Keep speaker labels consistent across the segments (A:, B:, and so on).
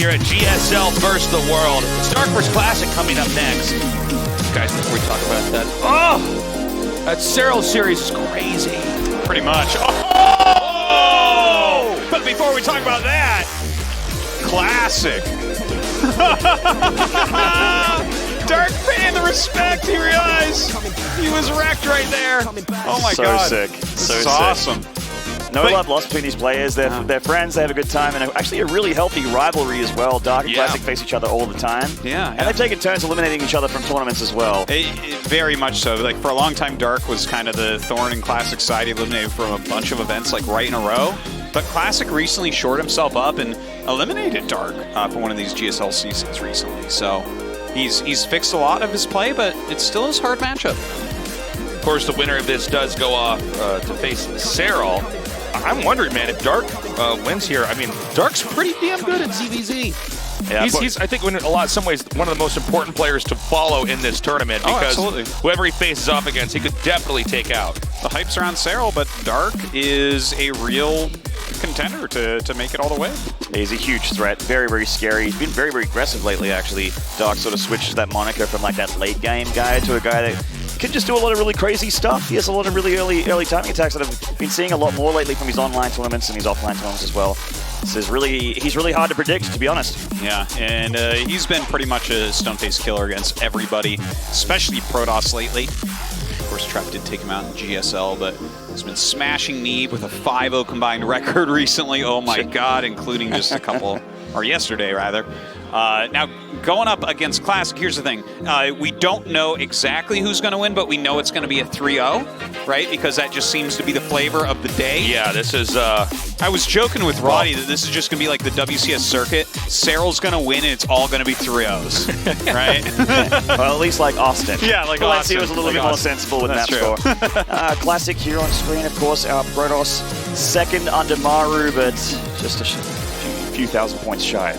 A: here at GSL versus the World. It's Dark vs. Classic coming up next. Guys, before we talk about that, that Serral series is crazy.
B: Pretty much. But before we talk about that, Classic. Dark paying the respect. He realized he was wrecked right there. Oh my God.
C: So sick.
B: This is awesome.
C: No love lost between these players. They're friends. They have a good time, and actually a really healthy rivalry as well. Dark and Classic face each other all the time. And they've taken turns eliminating each other from tournaments as well.
B: Very much so. Like for a long time, Dark was kind of the thorn in Classic side. He eliminated from a bunch of events like right in a row. But Classic recently shored himself up and eliminated Dark for one of these GSL seasons recently. So he's fixed a lot of his play, but it's still his hard matchup.
A: Of course, the winner of this does go off to face Serral. I'm wondering, man, if Dark wins here. I mean, Dark's pretty damn good at ZVZ. Yeah, he's I think, in some ways, one of the most important players to follow in this tournament because whoever he faces off against, he could definitely take out.
B: The hype's around Serral, but Dark is a real contender to make it all the way.
C: He's a huge threat, very, very scary. He's been very, very aggressive lately, actually. Dark sort of switches that moniker from like that late game guy to a guy that can just do a lot of really crazy stuff. He has a lot of really early timing attacks that I've been seeing a lot more lately from his online tournaments and his offline tournaments as well. This is he's really hard to predict, to be honest.
B: Yeah, and he's been pretty much a stone-faced killer against everybody, especially Protoss lately. Of course, Trap did take him out in GSL, but he's been smashing Neve with a 5-0 combined record recently. Oh my God, including just a couple, or yesterday rather. Now, going up against Classic, here's the thing. We don't know exactly who's going to win, but we know it's going to be a 3-0, right? Because that just seems to be the flavor of the day.
A: Yeah, this is...
B: I was joking with Roddy that this is just going to be like the WCS circuit. Serral's going to win, and it's all going to be 3-0s, right?
C: Well, at least like Austin.
B: Yeah, like
C: Austin.
B: Austin.
C: was a little bit more sensible with that score. Classic here on screen, of course, our Protoss second under Maru, but just a few thousand points shy.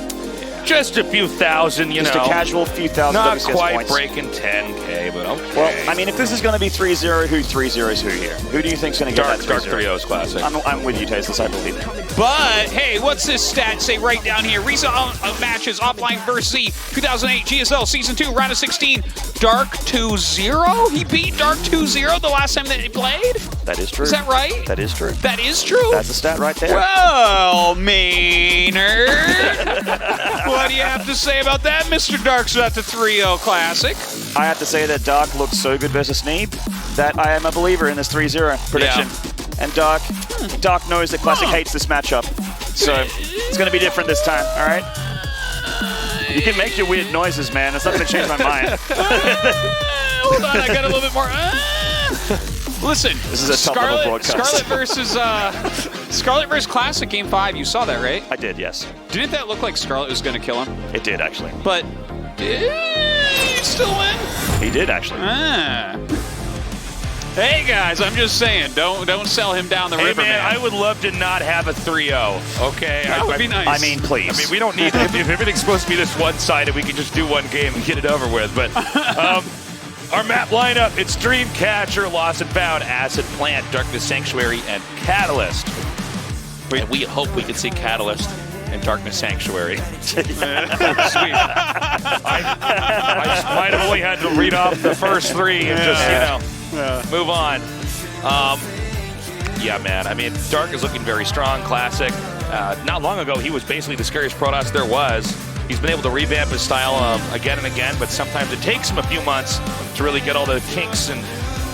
A: Just a few thousand, you know.
C: Just a casual few thousand
A: Not
C: WCS
A: quite
C: points.
A: breaking 10K, but okay.
C: Well, I mean, if this is going to be 3-0, who 3-0s who here? Who do you think's going to get that 3-0?
A: Dark 3-0's Classic.
C: I'm with you, Tasteless, I believe it.
B: But, hey, what's this stat say right down here? Recent matches offline versus the 2008 GSL Season 2, round of 16. Dark 2-0? He beat Dark 2-0 the last time that he played?
C: That is true.
B: Is that right?
C: That is true.
B: That is true?
C: That's a stat right there.
B: Well, Maynard, what do you have to say about that, Mr. Dark's about the 3-0 Classic?
C: I have to say that Dark looked so good versus Sneeb that I am a believer in this 3-0 prediction. Yeah. And Dark knows that Classic hates this matchup. So it's going to be different this time, all right? You can make your weird noises, man. It's not going to change my mind.
B: Hold on, I got a little bit more. Listen,
C: this is a top-level broadcast.
B: Scarlet versus Classic Game 5. You saw that, right?
C: I did, yes.
B: Didn't that look like Scarlet was going to kill him?
C: It did, actually.
B: But did he still win?
C: He did, actually.
B: Hey guys, I'm just saying, don't sell him down the river, man.
A: I would love to not have a 3-0. Okay,
B: that would be nice.
C: I mean, please.
A: I mean, we don't need if everything's supposed to be this one-sided, we can just do one game and get it over with. But our map lineup: it's Dreamcatcher, Lost and Found, Acid Plant, Darkness Sanctuary, and Catalyst. And we hope we can see Catalyst and Darkness Sanctuary. Sweet. I might have only had to read off the first three and just, move on. Yeah, man. I mean, Dark is looking very strong. Classic. Not long ago, he was basically the scariest Protoss there was. He's been able to revamp his style again and again, but sometimes it takes him a few months to really get all the kinks and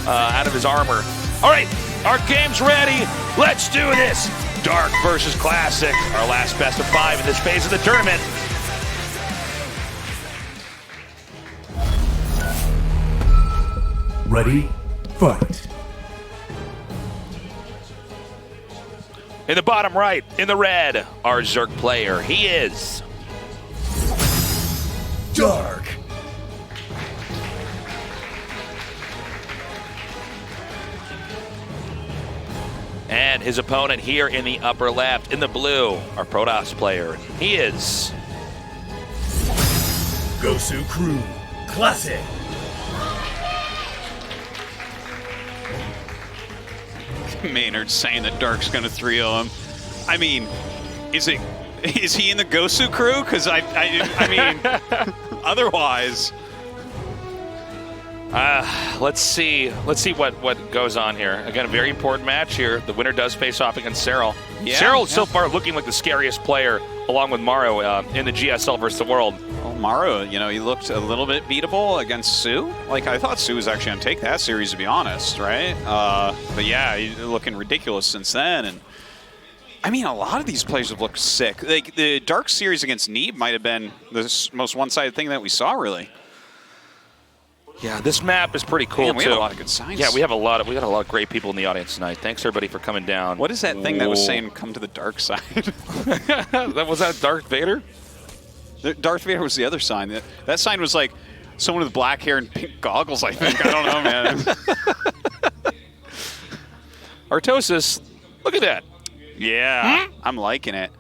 A: out of his armor. All right, our game's ready. Let's do this. Dark versus Classic, our last best of 5 in this phase of the tournament.
D: Ready, fight.
A: In the bottom right, in the red, our Zerg player. He is
D: Dark.
A: And his opponent here in the upper left, in the blue, our Protoss player. He is
D: Gosu Crew Classic.
B: Maynard saying that Dark's going to 3-0 him. I mean, is it Is he in the Gosu crew? Because I mean, otherwise.
A: Let's see what goes on here. Again, a very important match here. The winner does face off against Serral.
B: Yeah,
A: Serral so far looking like the scariest player, along with Maru, in the GSL versus the world.
B: Well, Maru, you know, he looked a little bit beatable against Sue. Like, I thought Sue was actually going to take that series, to be honest, right? But yeah, he's looking ridiculous since then. And I mean, a lot of these players have looked sick. Like, the Dark series against Neeb might have been the most one-sided thing that we saw, really.
A: Yeah, this map is pretty cool,
B: Man, we
A: too.
B: had a lot of good signs.
A: Yeah, we got a lot of great people in the audience tonight. Thanks, everybody, for coming down.
B: What is that thing that was saying, come to the dark side?
A: Was that Darth Vader?
B: Darth Vader was the other sign. That sign was like someone with black hair and pink goggles, I think. I don't know, man.
A: Artosis, look at that.
B: Yeah, I'm liking it.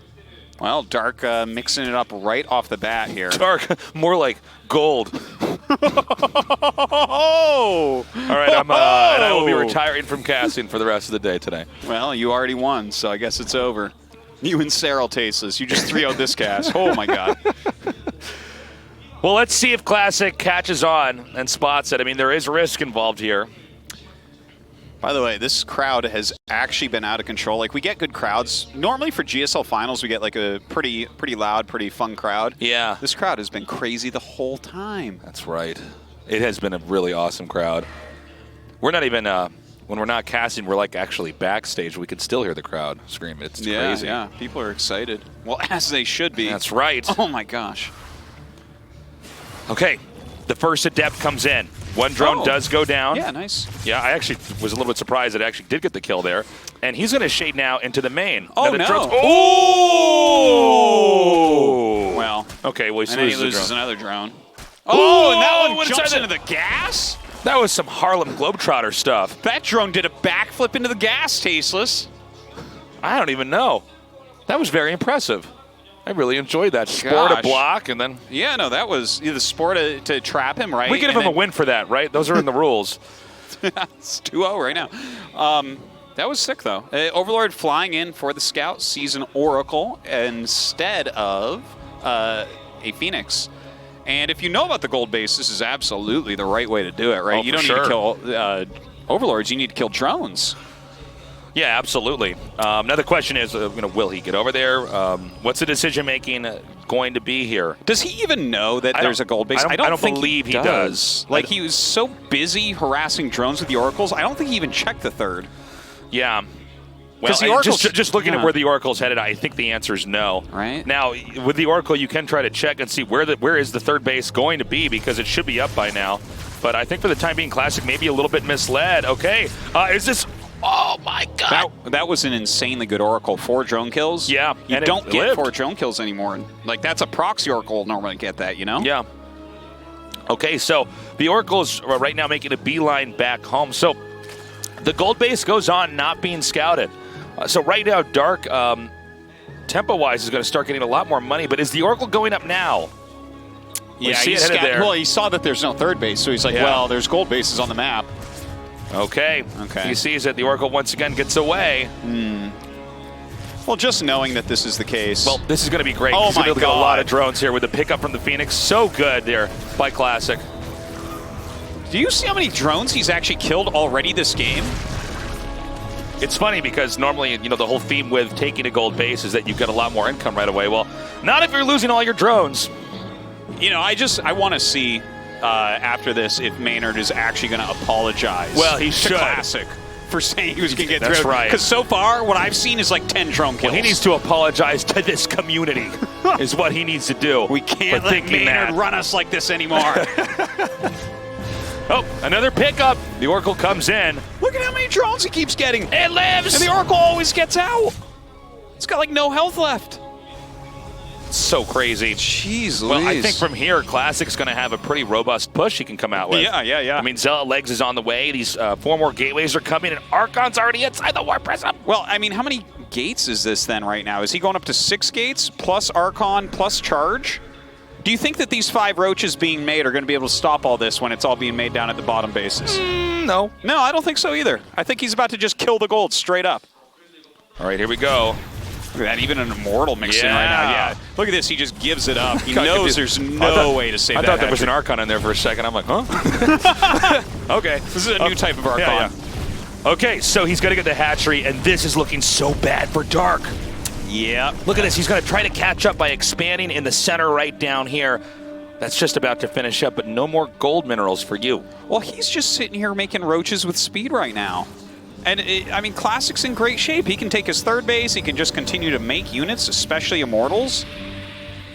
B: Well, Dark mixing it up right off the bat here.
A: Dark, more like gold.
B: Oh!
A: All right, and I will be retiring from casting for the rest of the day today.
B: Well, you already won, so I guess it's over. You and Serral tasteless. You just 3-0'd this cast. Oh, my God.
A: Well, let's see if Classic catches on and spots it. I mean, there is risk involved here.
B: By the way, this crowd has actually been out of control. Like, we get good crowds. Normally for GSL finals, we get like a pretty loud, pretty fun crowd.
A: Yeah.
B: This crowd has been crazy the whole time.
A: That's right. It has been a really awesome crowd. We're not even, when we're not casting, we're like actually backstage. We can still hear the crowd scream. It's crazy.
B: Yeah, people are excited. Well, as they should be.
A: That's right.
B: Oh, my gosh.
A: Okay, the first Adept comes in. One drone does go down.
B: Yeah, nice.
A: Yeah, I actually was a little bit surprised that it actually did get the kill there. And he's going to shade now into the main.
B: Oh,
A: now
B: no.
A: Oh!
B: Well.
A: Okay, well,
B: And then he
A: the
B: loses
A: drone.
B: another drone. Oh, and that one
A: what
B: jumps
A: inside
B: into the gas?
A: That was some Harlem Globetrotter stuff.
B: That drone did a backflip into the gas, tasteless.
A: I don't even know. That was very impressive. I really enjoyed that. Spore to
B: Gosh.
A: block, and then...
B: Yeah, no, that was the sport to trap him, right?
A: We give him a win for that, right? Those are in the rules.
B: It's 2-0 right now. That was sick, though. Overlord flying in for the scout sees an Oracle instead of a Phoenix. And if you know about the gold base, this is absolutely the right way to do it, right?
A: Oh,
B: you don't
A: for
B: need to
A: sure.
B: kill Overlords. You need to kill drones.
A: Yeah, absolutely. Now the question is, will he get over there? What's the decision-making going to be here?
B: Does he even know that there's a gold base?
A: I don't
B: think
A: believe he does.
B: Like, he was so busy harassing drones with the Oracles, I don't think he even checked the third.
A: Yeah. Well,
B: the Oracle's,
A: just looking at where the Oracle's headed, I think the answer is no.
B: Right.
A: Now, with the Oracle, you can try to check and see where is the third base going to be, because it should be up by now. But I think for the time being, Classic may be a little bit misled. Okay. Is this... Oh, my God.
B: That was an insanely good Oracle. 4 drone kills.
A: Yeah.
B: You
A: and
B: don't
A: it
B: get
A: lived.
B: 4 drone kills anymore. Like, that's a proxy Oracle will normally get that, you know?
A: Yeah. Okay, so the Oracle's right now making a beeline back home. So the gold base goes on not being scouted. So right now, Dark, tempo-wise, is going to start getting a lot more money. But is the Oracle going up now?
B: Yeah,
A: well,
B: he saw that there's no third base, so he's like, well, there's gold bases on the map.
A: Okay. He sees that the Oracle once again gets away.
B: Well, just knowing that this is the case.
A: Well, this is going to be great.
B: Oh,
A: He's
B: my
A: going to get a
B: God.
A: lot of drones here with the pickup from the Phoenix. So good there by Classic.
B: Do you see how many drones he's actually killed already this game?
A: It's funny because normally, the whole theme with taking a gold base is that you get a lot more income right away. Well, not if you're losing all your drones.
B: I want to see after this if Maynard is actually going to apologize.
A: Well, he
B: to
A: should.
B: Classic for saying he was going to get
A: That's
B: through.
A: right.
B: Because so far, what I've seen is like 10 drone kills.
A: Well, he needs to apologize to this community is what he needs to do.
B: We can't
A: for
B: let
A: thinking
B: Maynard
A: that.
B: run us like this anymore.
A: Oh, another pickup. The Oracle comes in.
B: Look at how many drones he keeps getting.
A: It lives.
B: And the Oracle always gets out. It's got like no health left.
A: So crazy.
B: Jeez,
A: Well, I think from here, Classic's going to have a pretty robust push he can come out with.
B: Yeah.
A: I mean, Zella Legs is on the way. These 4 more gateways are coming, and Archon's already inside the War Prism.
B: Well, I mean, how many gates is this then right now? Is he going up to 6 gates plus Archon plus charge? Do you think that these 5 roaches being made are going to be able to stop all this when it's all being made down at the bottom bases?
A: No.
B: No, I don't think so either. I think he's about to just kill the gold straight up.
A: All right, here we go.
B: Look at that, even an Immortal mixed in right now. Yeah, look at this, he just gives it up. He knows there's no way to save that.
A: I thought there was an Archon in there for a second. I'm like, huh? Okay.
B: This is a new type of Archon.
A: Yeah. Okay, so he's going to get the hatchery, and this is looking so bad for Dark.
B: Yeah.
A: Look at this. He's going to try to catch up by expanding in the center right down here. That's just about to finish up, but no more gold minerals for you.
B: Well, he's just sitting here making roaches with speed right now. And, I mean, Classic's in great shape. He can take his third base. He can just continue to make units, especially Immortals.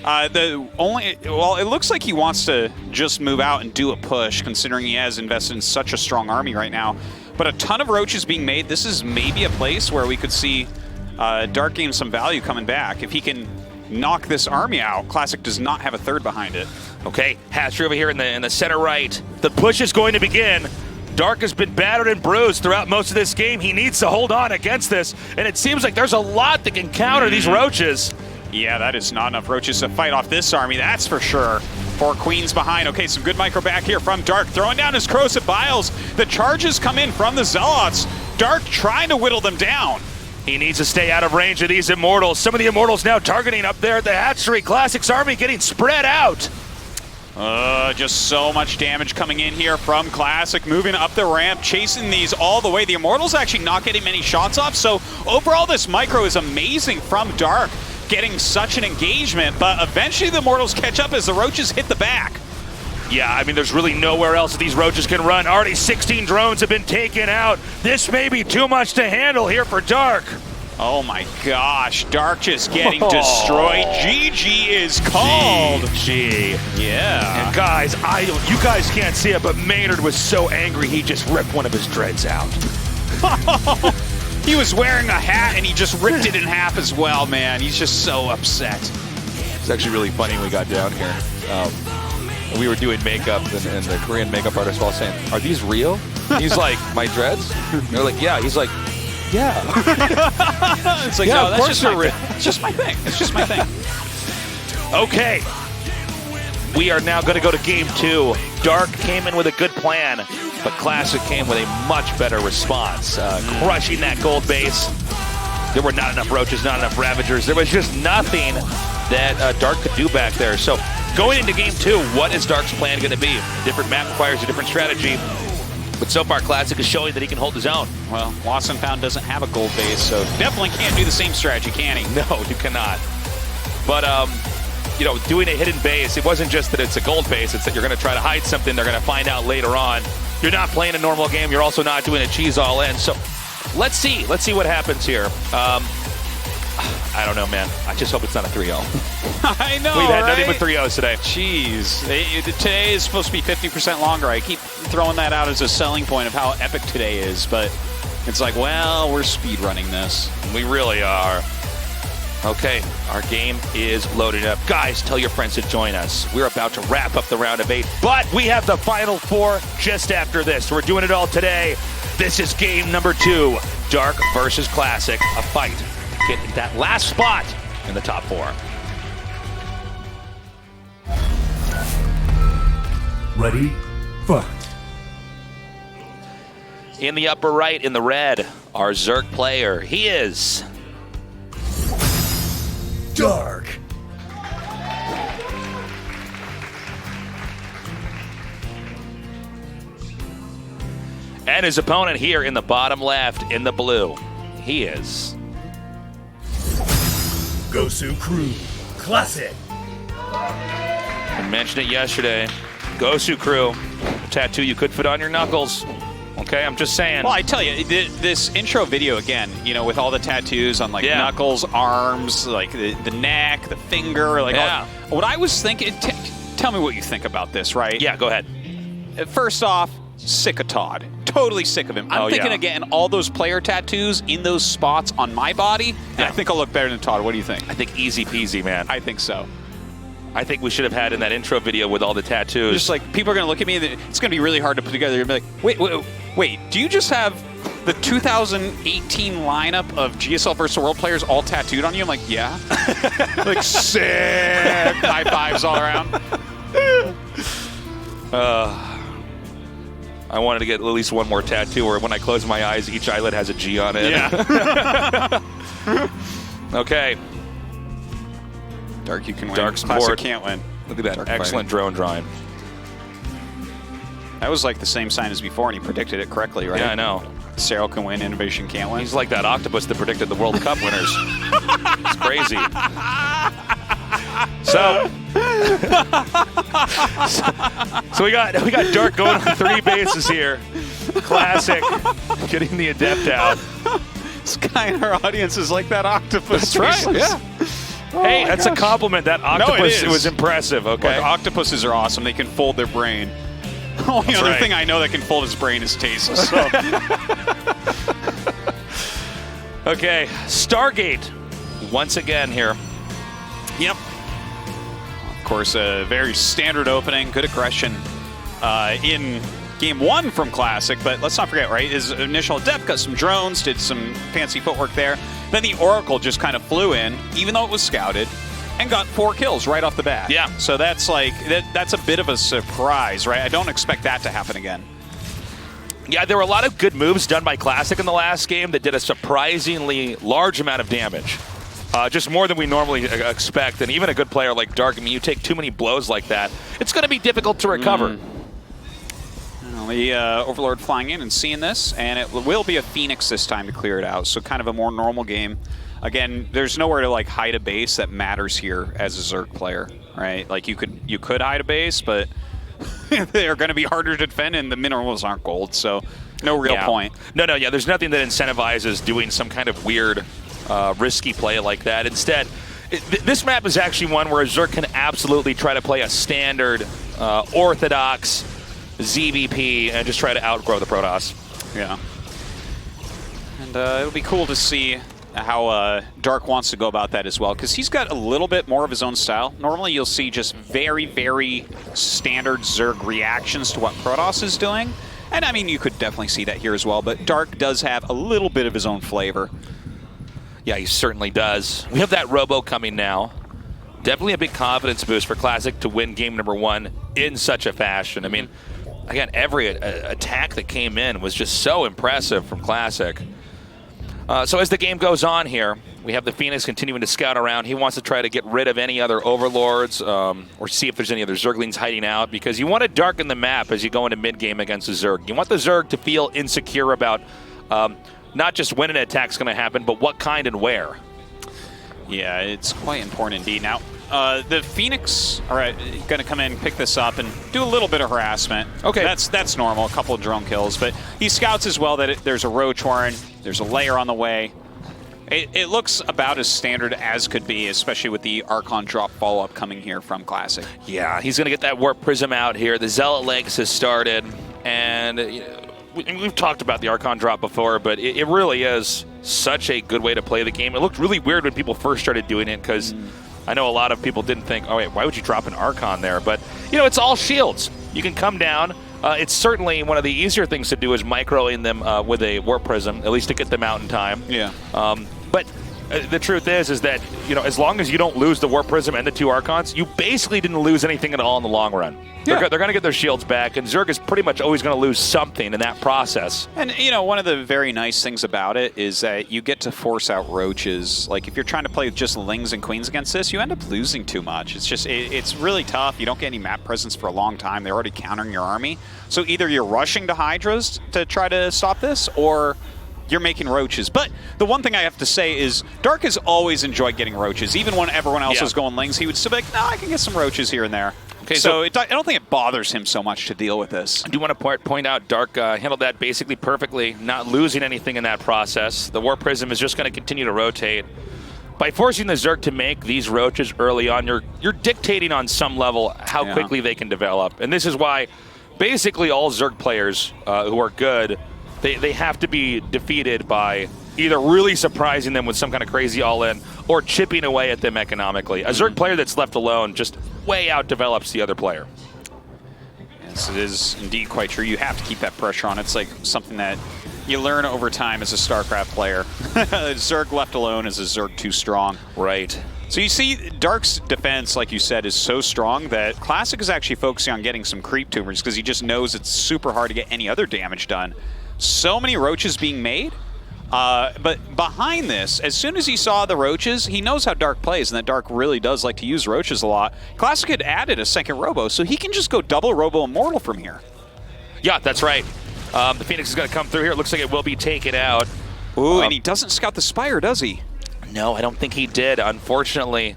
B: Well, it looks like he wants to just move out and do a push, considering he has invested in such a strong army right now. But a ton of roaches being made. This is maybe a place where we could see Dark gain some value coming back. If he can knock this army out, Classic does not have a third behind it.
A: Okay, hatchery over here in the center right. The push is going to begin. Dark has been battered and bruised throughout most of this game. He needs to hold on against this, and it seems like there's a lot that can counter these roaches.
B: Yeah, that is not enough roaches to fight off this army, that's for sure. 4 queens behind. Okay, some good micro back here from Dark. Throwing down his corrosive biles. The charges come in from the Zealots. Dark trying to whittle them down.
A: He needs to stay out of range of these Immortals. Some of the Immortals now targeting up there at the hatchery. Classic's army getting spread out.
B: Just so much damage coming in here from Classic, moving up the ramp, chasing these all the way. The Immortals actually not getting many shots off, so overall this micro is amazing from Dark, getting such an engagement, but eventually the Immortals catch up as the roaches hit the back.
A: Yeah, I mean, there's really nowhere else that these roaches can run. Already 16 drones have been taken out. This may be too much to handle here for Dark.
B: Oh my gosh, Dark just getting destroyed. GG is called.
A: GG.
B: Yeah.
A: And guys, you guys can't see it, but Maynard was so angry he just ripped one of his dreads out.
B: He was wearing a hat and he just ripped it in half as well, man. He's just so upset.
E: It's actually really funny when we got down here. We were doing makeup, and the Korean makeup artist was all saying, "Are these real?" He's like, "My dreads?" And they're like, "Yeah." He's like, "Yeah."
B: It's like,
E: yeah,
B: no,
E: of
B: that's
E: course
B: just
E: they're
B: my
E: real.
B: thing. It's just my thing. It's just my thing.
A: Okay. We are now going to go to game 2. Dark came in with a good plan, but Classic came with a much better response. Crushing that gold base. There were not enough roaches, not enough Ravagers. There was just nothing that Dark could do back there. So going into game 2, what is Dark's plan going to be? A different map requires a different strategy. But so far, Classic is showing that he can hold his own.
B: Well, Lost and Found doesn't have a gold base, so definitely can't do the same strategy, can he?
A: No, you cannot. But, you know, doing a hidden base, it wasn't just that it's a gold base, it's that you're going to try to hide something they're going to find out later on. You're not playing a normal game, you're also not doing a cheese all in. So let's see what happens here. I don't know, man. I just hope it's not a 3-0.
B: I know,
A: We've had
B: right?
A: nothing but 3-0s today.
B: Jeez. Today is supposed to be 50% longer. I keep throwing that out as a selling point of how epic today is, but it's like, well, we're speed running this.
A: We really are. Okay, our game is loaded up. Guys, tell your friends to join us. We're about to wrap up the round of 8, but we have the final 4 just after this. We're doing it all today. This is game number 2, Dark versus Classic, a fight to get that last spot in the top 4.
D: Ready? Fight.
A: In the upper right, in the red, our Zerg player. He is
D: Dark.
A: and his opponent here in the bottom left, in the blue. He is
D: Gosu Crew. Classic.
A: I mentioned it yesterday. Gosu Crew, a tattoo you could fit on your knuckles. Okay, I'm just saying.
B: Well, I tell you, this intro video, again, you know, with all the tattoos on, like, knuckles, arms, like, the neck, the finger, like,
A: Yeah.
B: what I was thinking, tell me what you think about this, right?
A: Yeah, go ahead.
B: First off, sick of Todd. Totally sick of him. I'm thinking of getting all those player tattoos in those spots on my body, and I think I'll look better than Todd. What do you think?
A: I think easy peasy, man.
B: I think so.
A: I think we should have had in that intro video with all the tattoos.
B: Just like, people are going to look at me, and it's going to be really hard to put together. You're going to be like, wait, do you just have the 2018 lineup of GSL vs. World players all tattooed on you? I'm like, yeah. Like, sick. High fives all around.
A: I wanted to get at least one more tattoo where when I close my eyes, each eyelid has a G on it.
B: Yeah.
A: Okay.
B: Dark, you can win.
A: Dark's
B: Classic
A: board.
B: can't win.
A: Look at that.
B: Dark
A: Excellent
B: fighting.
A: drone drawing.
B: That was like the same sign as before, and he predicted it correctly, right?
A: Yeah, I know.
B: Serral can win, Innovation can't win.
A: He's like that octopus that predicted the World Cup winners. It's crazy. So we got Dark going on 3 bases here. Classic, getting the adept out.
B: This guy in our audience is like that octopus.
A: That's right. Yeah. Hey, that's a compliment. That octopus
B: it
A: was
B: is.
A: impressive. Okay.
B: Look, octopuses are awesome. They can fold their brain. The only other
A: right.
B: thing I know that can fold his brain is taste. So.
A: Okay, Stargate once again here.
B: Yep. Of course, a very standard opening. Good aggression in Game 1 from Classic, but let's not forget, right? His initial adept got some drones, did some fancy footwork there. Then the Oracle just kind of flew in, even though it was scouted, and got 4 kills right off the bat.
A: Yeah.
B: So that's like, that's a bit of a surprise, right? I don't expect that to happen again.
A: Yeah, there were a lot of good moves done by Classic in the last game that did a surprisingly large amount of damage. Just more than we normally expect. And even a good player like Dark, I mean, you take too many blows like that, it's going to be difficult to recover.
B: Well, the Overlord flying in and seeing this, and it will be a Phoenix this time to clear it out. So kind of a more normal game. Again, there's nowhere to like hide a base that matters here as a Zerg player, right? Like you could hide a base, but they're going to be harder to defend, and the minerals aren't gold, so no real point.
A: No, there's nothing that incentivizes doing some kind of weird, risky play like that. Instead, this map is actually one where a Zerg can absolutely try to play a standard, orthodox ZVP and just try to outgrow the Protoss.
B: Yeah. And it'll be cool to see how Dark wants to go about that as well, because he's got a little bit more of his own style. Normally you'll see just very, very standard Zerg reactions to what Protoss is doing. And I mean, you could definitely see that here as well, but Dark does have a little bit of his own flavor.
A: Yeah, he certainly does. We have that Robo coming now. Definitely a big confidence boost for Classic to win game number 1 in such a fashion. I mean, again, every attack that came in was just so impressive from Classic. So as the game goes on here, we have the Phoenix continuing to scout around. He wants to try to get rid of any other Overlords or see if there's any other Zerglings hiding out, because you want to darken the map as you go into mid-game against the Zerg. You want the Zerg to feel insecure about not just when an attack's going to happen, but what kind and where.
B: Yeah, it's quite important indeed. Now, the Phoenix are going to come in, pick this up, and do a little bit of harassment.
A: Okay.
B: That's normal, a couple of drone kills. But he scouts as well that there's a Roach Warren, there's a layer on the way. It looks about as standard as could be, especially with the Archon drop follow-up coming here from Classic.
A: Yeah, he's going to get that Warp Prism out here. The Zealot Legs has started, and we've talked about the Archon drop before, but it really is such a good way to play the game. It looked really weird when people first started doing it, because I know a lot of people didn't think, oh wait, why would you drop an Archon there? But, it's all shields. You can come down. It's certainly one of the easier things to do is microing them with a Warp Prism, at least to get them out in time.
B: Yeah.
A: But the truth is that, as long as you don't lose the Warp Prism and the 2 Archons, you basically didn't lose anything at all in the long run.
B: Yeah.
A: They're going to get their shields back, and Zerg is pretty much always going to lose something in that process.
B: And, one of the very nice things about it is that you get to force out roaches. Like, if you're trying to play with just lings and queens against this, you end up losing too much. It's just, it's really tough. You don't get any map presence for a long time. They're already countering your army. So either you're rushing to Hydras to try to stop this, or you're making roaches. But the one thing I have to say is Dark has always enjoyed getting roaches. Even when everyone else was going lings, he would still be like, no, I can get some roaches here and there.
A: Okay,
B: so I don't think it bothers him so much to deal with this.
A: I do want to point out Dark handled that basically perfectly, not losing anything in that process. The Warp Prism is just going to continue to rotate. By forcing the Zerg to make these roaches early on, you're dictating on some level how quickly they can develop. And this is why basically all Zerg players who are good, they have to be defeated by either really surprising them with some kind of crazy all-in or chipping away at them economically. A Zerg player that's left alone just way out-develops the other player.
B: Yes, it is indeed quite true. You have to keep that pressure on. It's like something that you learn over time as a StarCraft player. Zerg left alone is a Zerg too strong.
A: Right.
B: So you see, Dark's defense, like you said, is so strong that Classic is actually focusing on getting some creep tumors because he just knows it's super hard to get any other damage done. So many roaches being made. But behind this, as soon as he saw the roaches, he knows how Dark plays, and that Dark really does like to use roaches a lot. Classic had added a second Robo, so he can just go double Robo Immortal from here.
A: Yeah, that's right. The Phoenix is going to come through here. It looks like it will be taken out.
B: Ooh, and he doesn't scout the Spire, does he?
A: No, I don't think he did, unfortunately.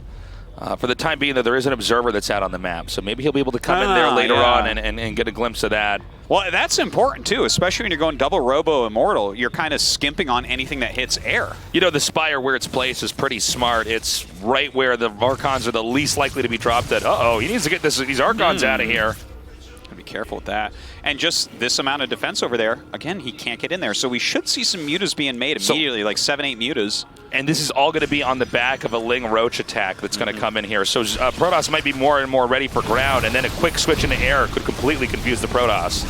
A: For the time being, there is an observer that's out on the map, so maybe he'll be able to come in there later on and get a glimpse of that.
B: Well, that's important, too, especially when you're going double Robo Immortal. You're kind of skimping on anything that hits air.
A: You know, the Spire, where it's placed, is pretty smart. It's right where the Archons are the least likely to be dropped at. Uh-oh, he needs to get these Archons out of here.
B: Be careful with that. And just this amount of defense over there, again, he can't get in there. So we should see some mutas being made immediately, like 7-8 mutas.
A: And this is all going to be on the back of a Ling Roach attack that's going to come in here. So Protoss might be more and more ready for ground, and then a quick switch into air could completely confuse the Protoss.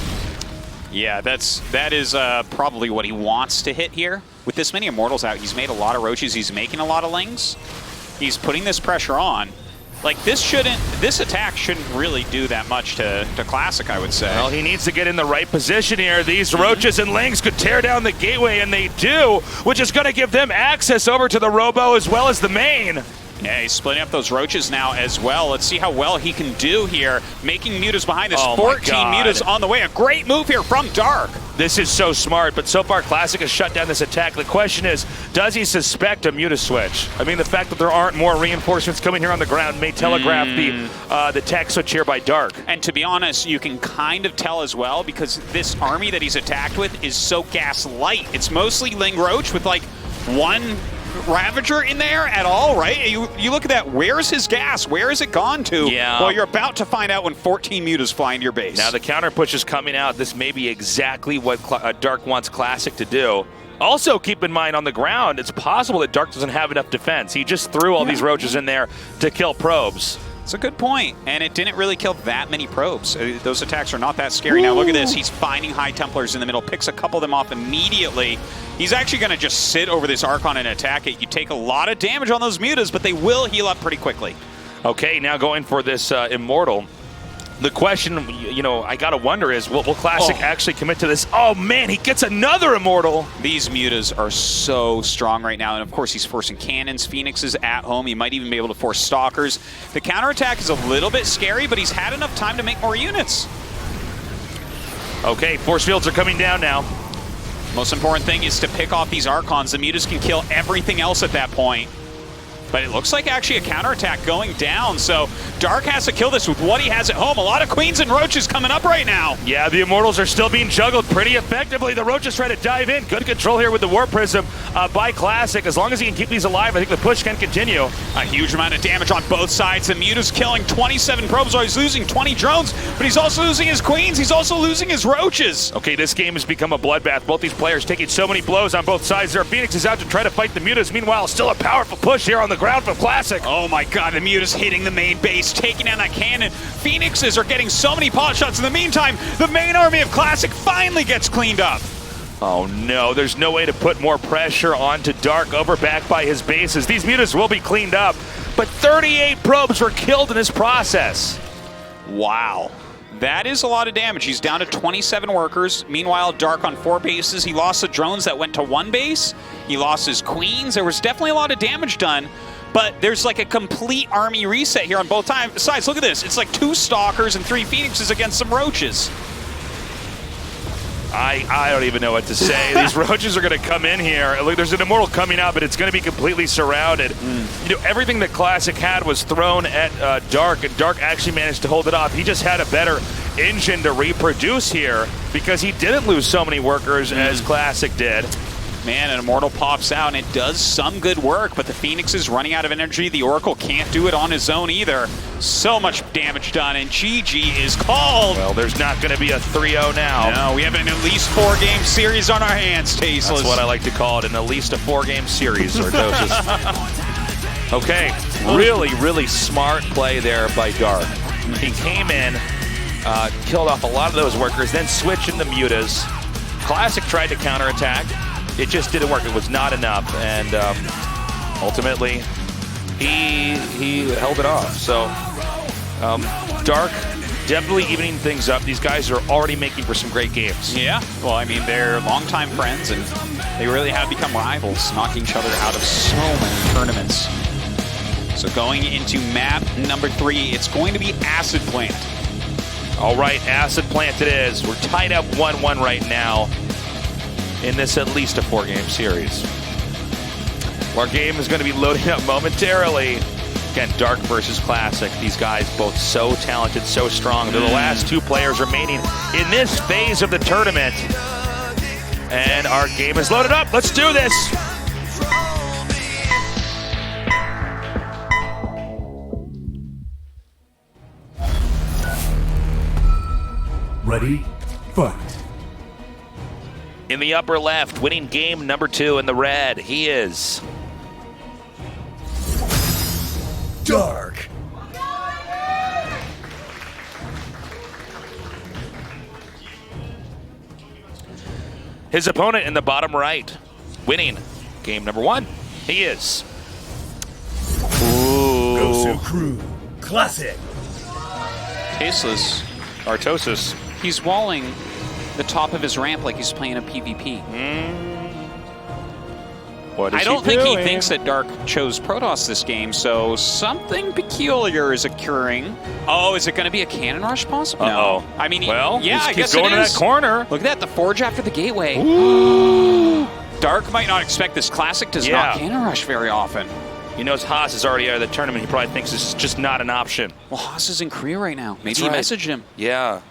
B: Yeah, that is probably what he wants to hit here. With this many Immortals out, he's made a lot of Roaches, he's making a lot of Lings. He's putting this pressure on. Like, this attack shouldn't really do that much to Classic, I would say.
A: Well, he needs to get in the right position here. These Roaches and Lings could tear down the gateway, and they do, which is going to give them access over to the Robo as well as the main.
B: Yeah, he's splitting up those Roaches now as well. Let's see how well he can do here, making mutas behind this. 14 mutas on the way. A great move here from Dark.
A: This is so smart, but so far Classic has shut down this attack. The question is, does he suspect a muta switch? I mean, the fact that there aren't more reinforcements coming here on the ground may telegraph the tech switch here by Dark.
B: And to be honest, you can kind of tell as well, because this army that he's attacked with is so gas light. It's mostly Ling Roach with like one Ravager in there at all, right? You look at that, where's his gas? Where has it gone to?
A: Yeah.
B: Well, you're about to find out when 14 mutas fly into your base.
A: Now the counter push is coming out. This may be exactly what Dark wants Classic to do. Also, keep in mind on the ground, it's possible that Dark doesn't have enough defense. He just threw all these Roaches in there to kill probes.
B: It's a good point, and it didn't really kill that many probes. Those attacks are not that scary. Now look at this, he's finding High Templars in the middle, picks a couple of them off immediately. He's actually going to just sit over this Archon and attack it. You take a lot of damage on those mutas, but they will heal up pretty quickly.
A: Okay, now going for this Immortal. The question, you know, I gotta wonder is, will Classic actually commit to this? Oh man, he gets another Immortal!
B: These mutas are so strong right now, and of course he's forcing cannons, Phoenixes at home. He might even be able to force Stalkers. The counterattack is a little bit scary, but he's had enough time to make more units.
A: Okay, force fields are coming down now.
B: Most important thing is to pick off these Archons. The mutas can kill everything else at that point. But it looks like actually a counterattack going down, so Dark has to kill this with what he has at home. A lot of Queens and Roaches coming up right now.
A: Yeah, the Immortals are still being juggled pretty effectively. The Roaches try to dive in. Good control here with the Warp Prism by Classic. As long as he can keep these alive, I think the push can continue.
B: A huge amount of damage on both sides. The Muta's killing 27 probes, while he's losing 20 drones, but he's also losing his Queens. He's also losing his Roaches.
A: Okay, this game has become a bloodbath. Both these players taking so many blows on both sides. Their Phoenix is out to try to fight the Mutas. Meanwhile, still a powerful push here on the ground from Classic.
B: Oh my god, the Muta's hitting the main base, taking down that cannon. Phoenixes are getting so many pot shots. In the meantime, the main army of Classic finally gets cleaned up.
A: Oh no, there's no way to put more pressure onto Dark over back by his bases. These Mutas will be cleaned up, but 38 probes were killed in this process.
B: Wow. That is a lot of damage. He's down to 27 workers. Meanwhile, Dark on 4 bases. He lost the drones that went to 1 base. He lost his Queens. There was definitely a lot of damage done. But there's like a complete army reset here on both sides. Look at this. It's like 2 Stalkers and 3 Phoenixes against some Roaches.
A: I don't even know what to say. These Roaches are going to come in here. Look, there's an Immortal coming out, but it's going to be completely surrounded. You know, everything that Classic had was thrown at Dark, and Dark actually managed to hold it off. He just had a better engine to reproduce here because he didn't lose so many workers as Classic did.
B: Man, an Immortal pops out, and it does some good work, but the Phoenix is running out of energy. The Oracle can't do it on his own either. So much damage done, and GG is called.
A: Well, there's not going to be a 3-0 now.
B: No, we have an at least 4-game series on our hands, Tasteless.
A: That's what I like to call it, at least a 4-game series, or doses. Okay, really smart play there by Dark. He came in, killed off a lot of those workers, then switched into Mutas. Classic tried to counterattack. It just didn't work. It was not enough, and ultimately, he held it off. So Dark definitely evening things up. These guys are already making for some great games.
B: Yeah, well, I mean, they're longtime friends, and they really have become rivals, knocking each other out of so many tournaments. So going into map number 3, it's going to be Acid Plant.
A: All right, Acid Plant it is. We're tied up 1-1 right now in this at least a 4-game series. Our game is going to be loading up momentarily. Again, Dark versus Classic. These guys both so talented, so strong. They're the last 2 players remaining in this phase of the tournament. And our game is loaded up. Let's do this.
D: Ready, fight.
A: In the upper left, winning game number 2 in the red, he is
D: Dark.
A: his opponent in the bottom right, winning game number 1. He is
D: Gosu Crew. Classic.
B: Tasteless.
A: Artosis.
B: He's walling the top of his ramp like he's playing a PvP.
A: What is
B: I don't think
A: doing?
B: he thinks that Dark chose Protoss this game, so something peculiar is occurring. Oh, is it going to be a cannon rush possible?
A: Uh-oh.
B: No. I mean,
A: Well,
B: yeah, I
A: he's
B: guess
A: going
B: it
A: to
B: is.
A: that corner.
B: Look at that, the forge after the gateway. Dark might not expect this. Classic does not cannon rush very often.
A: He knows Haas is already out of the tournament. He probably thinks this is just not an option.
B: Well, Haas is in Korea right now. Maybe
A: That's
B: he
A: right.
B: messaged him.
A: Yeah.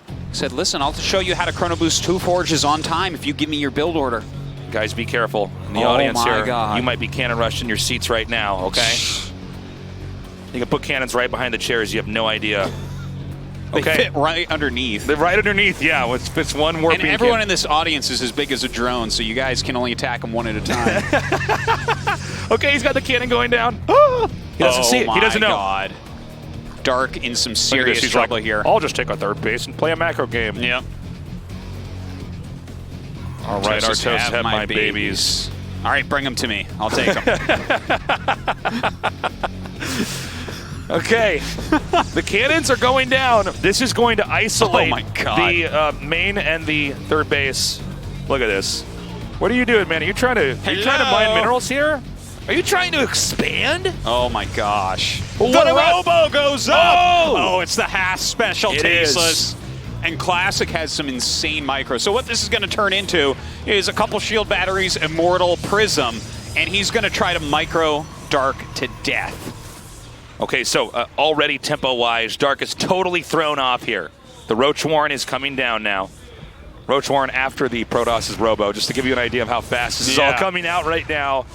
B: He said, listen, I'll show you how to Chrono Boost 2 forges on time if you give me your build order.
A: Guys, be careful. In the
B: Oh
A: audience
B: my
A: here,
B: God.
A: you might be cannon rushed in your seats right now, okay? You can put cannons right behind the chairs. You have no idea.
B: They
A: Okay.
B: fit right underneath.
A: They're right underneath, yeah. It's one warping.
B: And everyone in this audience is as big as a drone, so you guys can only attack them one at a time.
A: Okay, he's got the cannon going down. He doesn't see it. He doesn't know.
B: God. Dark in some
A: Look at this.
B: serious
A: He's
B: trouble
A: like,
B: here.
A: I'll just take a third base and play a macro game.
B: Yep.
A: All right,
B: Just
A: Artos, have my babies.
B: All right, bring them to me. I'll take them.
A: Okay, the cannons are going down. This is going to isolate
B: Oh my God.
A: the main and the third base. Look at this. What are you doing, man? Are you trying to mine minerals here? Are you trying to expand?
B: Oh my gosh.
A: Well,
B: the
A: what about-
B: Robo goes up.
A: Oh!
B: Oh, it's the Haas special
A: It
B: tasteless.
A: is.
B: And Classic has some insane micro. So what this is going to turn into is a couple shield batteries, Immortal, Prism, and he's going to try to micro Dark to death.
A: Okay, so already tempo-wise, Dark is totally thrown off here. The Roach Warren is coming down now. Roach Warren after the Protoss' Robo, just to give you an idea of how fast this is all coming out right now.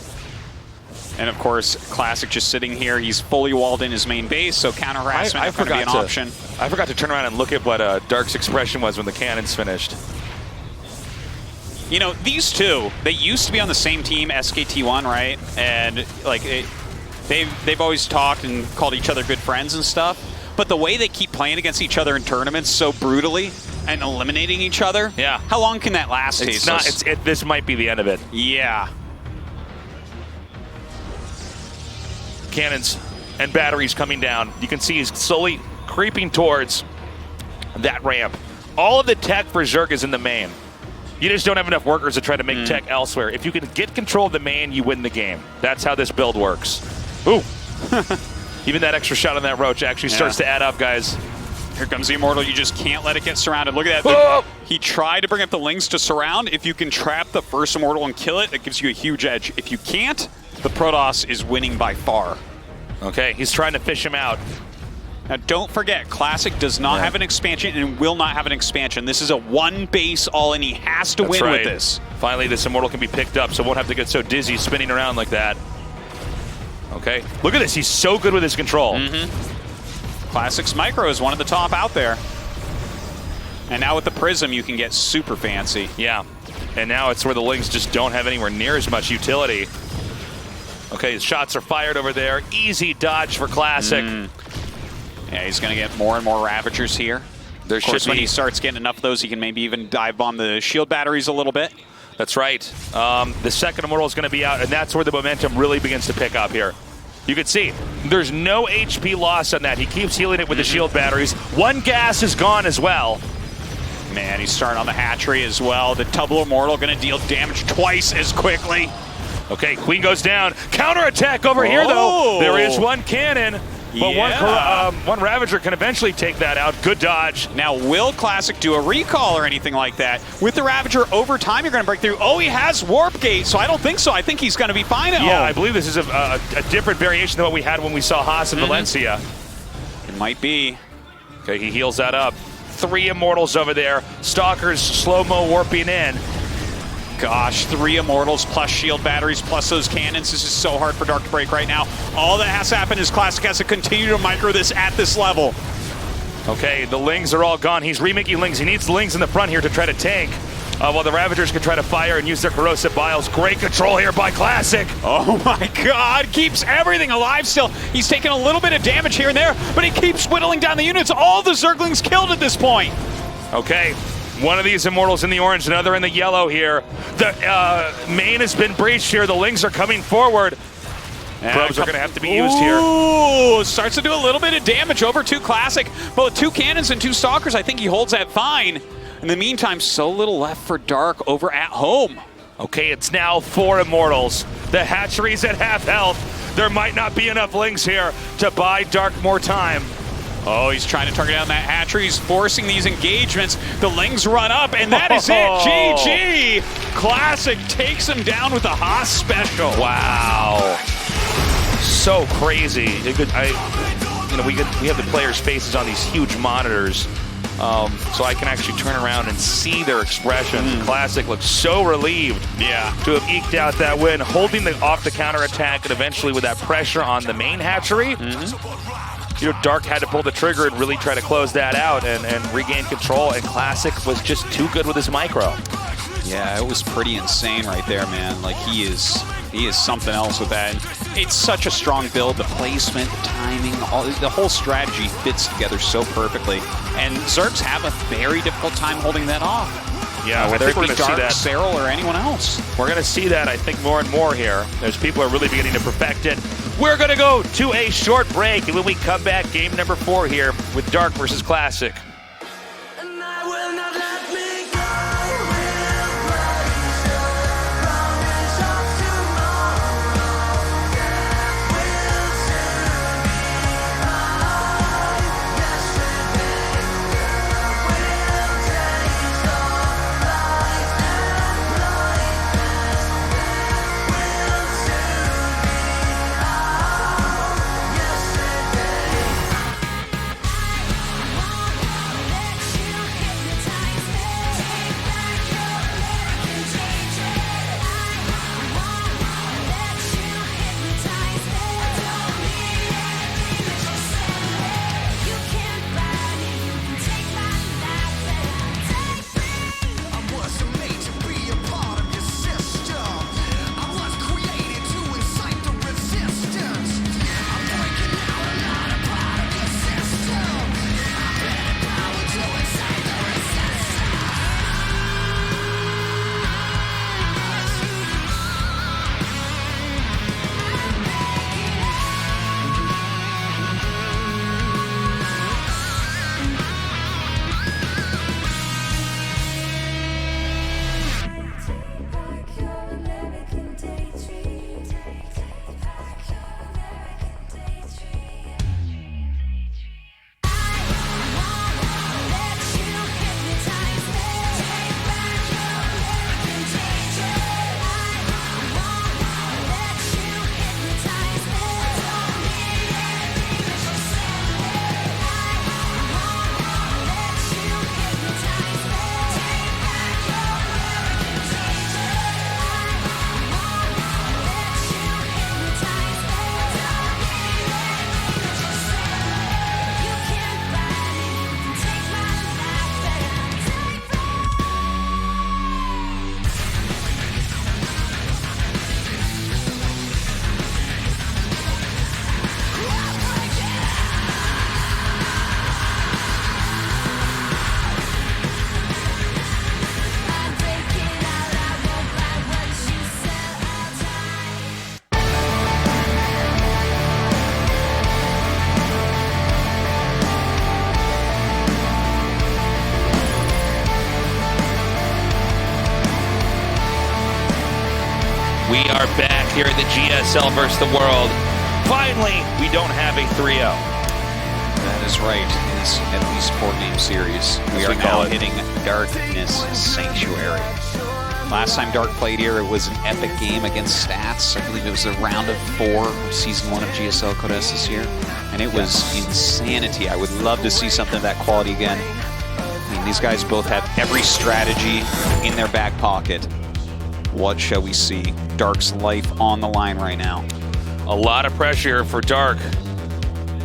B: And of course, Classic just sitting here. He's fully walled in his main base, so counter harassment is going to be an option.
A: I forgot to turn around and look at what Dark's expression was when the cannon's finished.
B: You know, these two, they used to be on the same team, SKT1, right? And like they've always talked and called each other good friends and stuff. But the way they keep playing against each other in tournaments so brutally and eliminating each other,
A: yeah.
B: How long can that last?
A: It's not. This might be the end of it.
B: Yeah.
A: Cannons and batteries coming down. You can see he's slowly creeping towards that ramp. All of the tech for Zerg is in the main. You just don't have enough workers to try to make tech elsewhere. If you can get control of the main, you win the game. That's how this build works. Ooh. Even that extra shot on that Roach actually starts to add up, guys.
B: Here comes the Immortal. You just can't let it get surrounded. Look at that.
A: Whoa!
B: He tried to bring up the Lings to surround. If you can trap the first Immortal and kill it, it gives you a huge edge. If you can't, the Protoss is winning by far.
A: Okay, he's trying to fish him out.
B: Now, don't forget, Classic does not have an expansion and will not have an expansion. This is a one base all-in. He has to win with this.
A: Finally, this Immortal can be picked up, so won't have to get so dizzy spinning around like that. Okay, look at this. He's so good with his control.
B: Classic's micro is one of the top out there. And now with the Prism, you can get super fancy.
A: Yeah, and now it's where the Lings just don't have anywhere near as much utility. Okay, his shots are fired over there. Easy dodge for Classic.
B: Yeah, he's going to get more and more Ravagers here. Of course, when he starts getting enough of those, he can maybe even dive bomb the shield batteries a little bit.
A: That's right. The second Immortal is going to be out, and that's where the momentum really begins to pick up here. You can see there's no HP loss on that. He keeps healing it with the shield batteries. One gas is gone as well.
B: Man, he's starting on the hatchery as well. The double immortal going to deal damage twice as quickly.
A: Okay, Queen goes down. Counterattack over here, though. There is one cannon, but one Ravager can eventually take that out. Good dodge.
B: Now, will Classic do a recall or anything like that? With the Ravager, over time, you're going to break through. Oh, he has Warp Gate, so I don't think so. I think he's going to be fine at home.
A: Yeah, I believe this is a different variation than what we had when we saw Haas in Valencia.
B: It might be.
A: Okay, he heals that up. 3 Immortals over there. Stalkers slow-mo warping in.
B: Gosh, 3 Immortals plus shield batteries plus those cannons. This is so hard for Dark to break right now. All that has to happen is Classic has to continue to micro this at this level.
A: Okay, the Lings are all gone. He's remaking Lings. He needs Lings in the front here to try to tank. While the Ravagers can try to fire and use their corrosive biles. Great control here by Classic.
B: Oh my God, keeps everything alive still. He's taking a little bit of damage here and there, but he keeps whittling down the units. All the Zerglings killed at this point.
A: Okay, one of these Immortals in the orange, another in the yellow here. The main has been breached here. The Lings are coming forward. Probes are going to have to be used here.
B: Ooh, starts to do a little bit of damage over to Classic. But with 2 cannons and 2 Stalkers, I think he holds that fine. In the meantime, so little left for Dark over at home.
A: Okay, it's now 4 Immortals. The hatchery's at half health. There might not be enough Lings here to buy Dark more time.
B: Oh, he's trying to target down that hatchery. He's forcing these engagements. The Lings run up, and that is it. GG. Classic takes him down with a Haas special.
A: Wow. So crazy. We have the players' faces on these huge monitors. So I can actually turn around and see their expressions. Classic looks so relieved to have eked out that win, holding off the counterattack, and eventually with that pressure on the main hatchery, Dark had to pull the trigger and really try to close that out and regain control, and Classic was just too good with his micro.
B: Yeah, it was pretty insane right there, man. Like, he is something else with that. It's such a strong build. The placement, the timing, the whole strategy fits together so perfectly. And Zergs have a very difficult time holding that off.
A: Yeah,
B: whether it be
A: we're
B: Dark,
A: see that.
B: Serral, or anyone else.
A: We're going to see that, I think, more and more here. There's people who are really beginning to perfect it. We're going to go to a short break, and when we come back, game number 4 here with Dark versus Classic. We are back here at the GSL versus the world. Finally, we don't have a 3-0.
B: That is right. In this at least 4-game series, we are now hitting Darkness Sanctuary. Last time Dark played here, it was an epic game against Stats. I believe it was the round of 4 of Season 1 of GSL Codes this year. And it was insanity. I would love to see something of that quality again. I mean, these guys both have every strategy in their back pocket. What shall we see? Dark's life on the line right now.
A: A lot of pressure for Dark.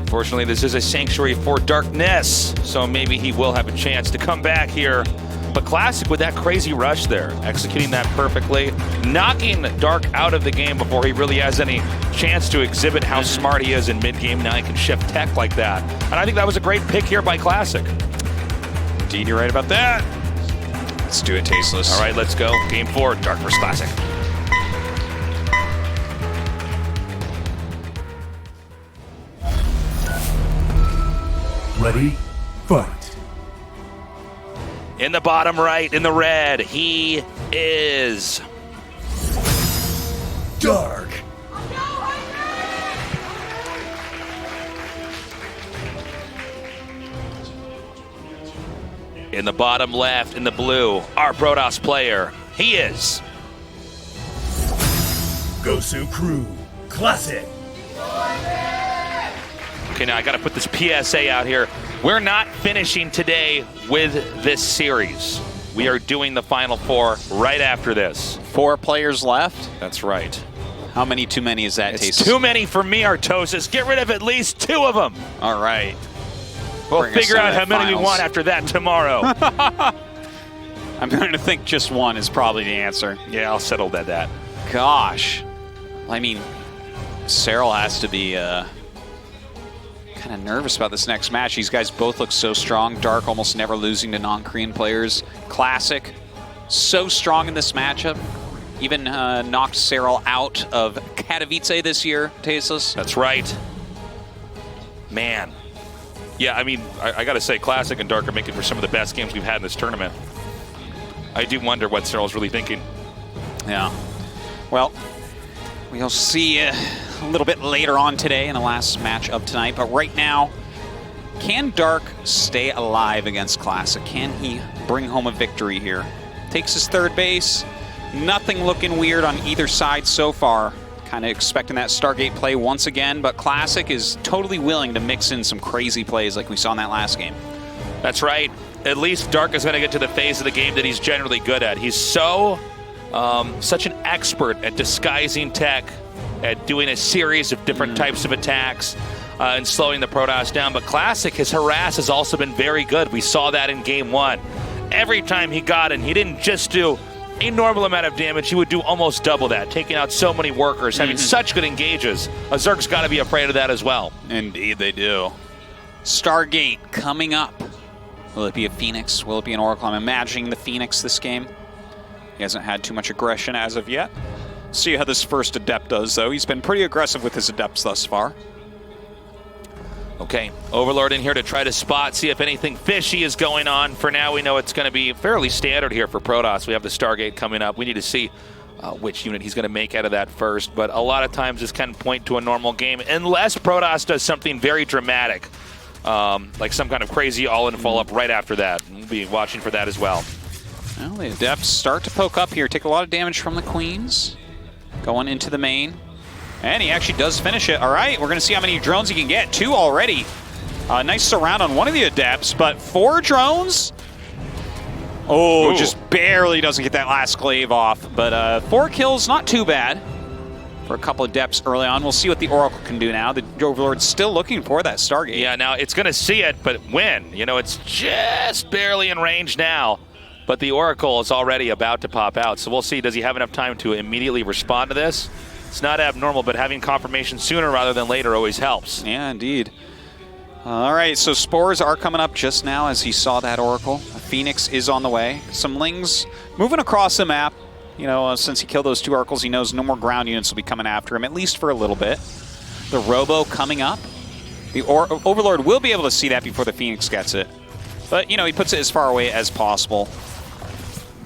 A: Fortunately, this is a sanctuary for Darkness, so maybe he will have a chance to come back here. But Classic with that crazy rush there, executing that perfectly, knocking Dark out of the game before he really has any chance to exhibit how smart he is in mid-game. Now he can shift tech like that. And I think that was a great pick here by Classic.
B: Indeed, you're right about that. Let's do it, Tasteless.
A: All right, let's go. Game 4, Dark vs. Classic.
D: Ready, fight.
A: In the bottom right, in the red, he is
D: Dark.
A: in the bottom left, in the blue, our Protoss player. He is
D: Gosu Crew Classic.
A: Okay, now I gotta put this PSA out here. We're not finishing today with this series. We are doing the Final 4 right after this.
B: 4 players left.
A: That's right.
B: How many too many is that,
A: It's
B: Tasteless?
A: too many for me, Artosis. Get rid of at least 2 of them.
B: All right.
A: We'll
B: Bring us
A: figure
B: down
A: out
B: to
A: how many we
B: finals.
A: want after that tomorrow.
B: I'm going to think just 1 is probably the answer.
A: Yeah, I'll settle that.
B: Gosh. I mean, Serral has to be kind of nervous about this next match. These guys both look so strong. Dark almost never losing to non-Korean players. Classic, so strong in this matchup. Even knocked Serral out of Katowice this year, Tasteless.
A: That's right. Man. Yeah, I mean, I gotta say, Classic and Dark are making for some of the best games we've had in this tournament. I do wonder what Serral's really thinking.
B: Yeah. Well, we'll see a little bit later on today in the last match of tonight. But right now, can Dark stay alive against Classic? Can he bring home a victory here? Takes his 3rd base. Nothing looking weird on either side so far. Kind of expecting that Stargate play once again, but Classic is totally willing to mix in some crazy plays like we saw in that last game.
A: That's right. At least Dark is going to get to the phase of the game that he's generally good at. He's so such an expert at disguising tech, at doing a series of different types of attacks, and slowing the Protoss down. But Classic, his harass has also been very good. We saw that in Game 1. Every time he got in, he didn't just do a normal amount of damage, he would do almost double that, taking out so many workers, having such good engages. Zerg's got to be afraid of that as well.
B: Indeed they do. Stargate coming up. Will it be a Phoenix? Will it be an Oracle? I'm imagining the Phoenix this game. He hasn't had too much aggression as of yet. See how this first Adept does, though. He's been pretty aggressive with his Adepts thus far.
A: Okay, Overlord in here to try to spot, see if anything fishy is going on. For now, we know it's going to be fairly standard here for Protoss. We have the Stargate coming up. We need to see which unit he's going to make out of that first. But a lot of times this can point to a normal game, unless Protoss does something very dramatic, like some kind of crazy all-in follow-up right after that. We'll be watching for that as well.
B: Well, the Adepts start to poke up here, take a lot of damage from the Queens. Going into the main. And he actually does finish it. All right, we're going to see how many drones he can get. 2 already. Nice surround on one of the Adepts, but 4 drones? Oh,
A: Ooh.
B: Just barely doesn't get that last Glaive off. But 4 kills, not too bad for a couple of Adepts early on. We'll see what the Oracle can do now. The Overlord's still looking for that Stargate.
A: Yeah, now it's going to see it, but when? You know, it's just barely in range now. But the Oracle is already about to pop out. So we'll see, does he have enough time to immediately respond to this? It's not abnormal, but having confirmation sooner rather than later always helps.
B: Yeah, indeed. All right, so Spores are coming up just now as he saw that Oracle. A Phoenix is on the way. Some Lings moving across the map. You know, since he killed those 2 Oracles, he knows no more ground units will be coming after him, at least for a little bit. The Robo coming up. The Overlord will be able to see that before the Phoenix gets it. But, you know, he puts it as far away as possible.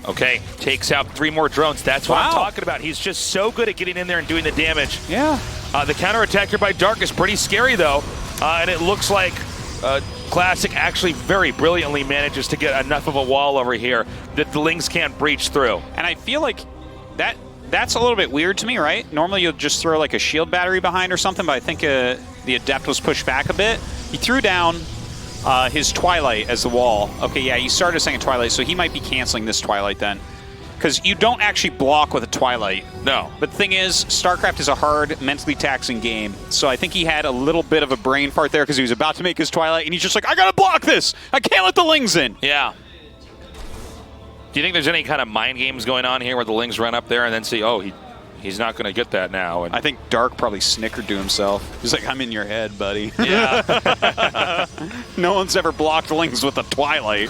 A: Okay, takes out 3 more drones. That's what I'm
B: Wow.
A: talking about. He's just so good at getting in there and doing the damage.
B: Yeah.
A: The counterattack here by Dark is pretty scary, though. And it looks like Classic actually very brilliantly manages to get enough of a wall over here that the Lings can't breach through.
B: And I feel like that's a little bit weird to me, right? Normally you'll just throw like a shield battery behind or something, but I think the Adept was pushed back a bit. He threw down his Twilight as the wall. Okay, yeah, he started a second Twilight, so he might be canceling this Twilight then. Because you don't actually block with a Twilight.
A: No.
B: But the thing is, StarCraft is a hard, mentally taxing game. So I think he had a little bit of a brain fart there because he was about to make his Twilight, and he's just like, I gotta block this! I can't let the Lings in!
A: Yeah. Do you think there's any kind of mind games going on here where the Lings run up there and then see, oh, he's not going to get that now? And
B: I think Dark probably snickered to himself. He's like, I'm in your head, buddy.
A: yeah.
B: No one's ever blocked Lings with a Twilight.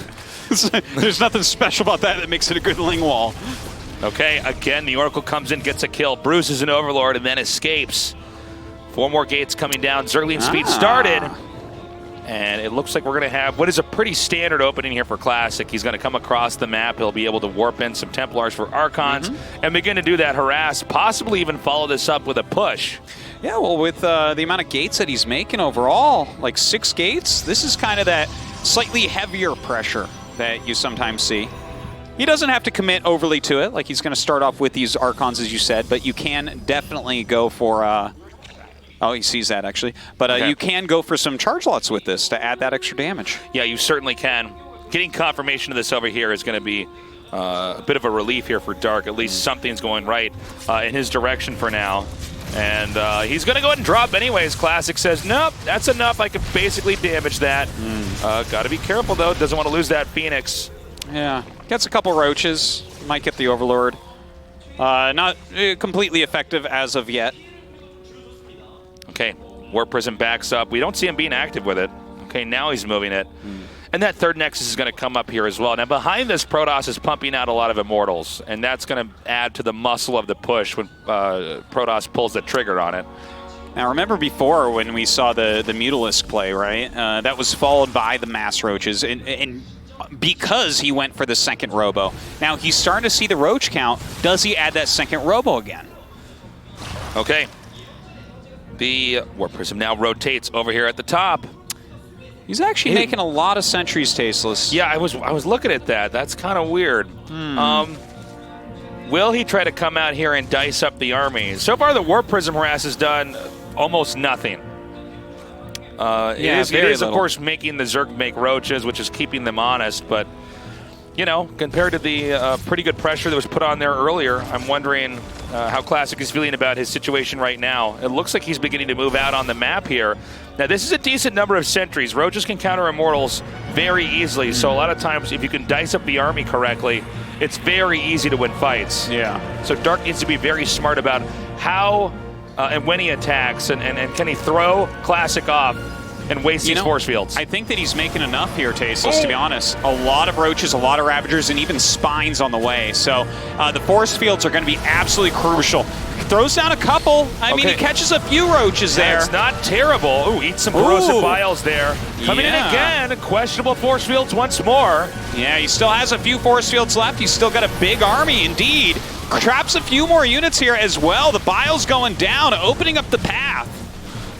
B: There's nothing special about that makes it a good Ling wall.
A: Okay, again, the Oracle comes in, gets a kill. Bruce is an Overlord and then escapes. 4 more gates coming down. Zerglian speed started. And it looks like we're going to have what is a pretty standard opening here for Classic. He's going to come across the map. He'll be able to warp in some Templars for Archons and begin to do that harass, possibly even follow this up with a push.
B: Yeah, well, with the amount of gates that he's making overall, like 6 gates, this is kind of that slightly heavier pressure that you sometimes see. He doesn't have to commit overly to it, like he's going to start off with these Archons, as you said, but you can definitely go for... oh, he sees that, actually. But you can go for some charge lots with this to add that extra damage.
A: Yeah, you certainly can. Getting confirmation of this over here is going to be a bit of a relief here for Dark. At least something's going right in his direction for now. And he's going to go ahead and drop anyways. Classic says, nope, that's enough. I could basically damage that. Got to be careful, though. Doesn't want to lose that Phoenix.
B: Yeah, gets a couple roaches. Might get the Overlord. Not completely effective as of yet.
A: Okay, Warp Prism backs up. We don't see him being active with it. Okay, now he's moving it. And that third Nexus is going to come up here as well. Now, behind this, Protoss is pumping out a lot of Immortals, and that's going to add to the muscle of the push when Protoss pulls the trigger on it.
B: Now, remember before when we saw the Mutalisk play, right? That was followed by the Mass Roaches, and because he went for the second Robo. Now, he's starting to see the Roach count. Does he add that second Robo again?
A: Okay. The Warp Prism now rotates over here at the top.
B: He's actually making a lot of sentries tasteless.
A: Yeah, I was looking at that. That's kind of weird. Will he try to come out here and dice up the army? So far, the Warp Prism harass has done almost nothing. It is of course, making the Zerg make roaches, which is keeping them honest. But, you know, compared to the pretty good pressure that was put on there earlier, I'm wondering how Classic is feeling about his situation right now. It looks like he's beginning to move out on the map here. Now, this is a decent number of sentries. Roaches can counter Immortals very easily, so a lot of times, if you can dice up the army correctly, it's very easy to win fights.
B: Yeah.
A: So Dark needs to be very smart about how and when he attacks, and can he throw Classic off and waste these force fields.
B: I think that he's making enough here, Tasteless, to be honest. A lot of Roaches, a lot of Ravagers, and even Spines on the way. So the force fields are going to be absolutely crucial. Throws down a couple. I mean, he catches a few Roaches there.
A: It's not terrible. Ooh, eats some corrosive vials there. Coming in again. Questionable force fields once more.
B: Yeah, he still has a few force fields left. He's still got a big army, indeed. Traps a few more units here as well. The bile's going down, opening up the path.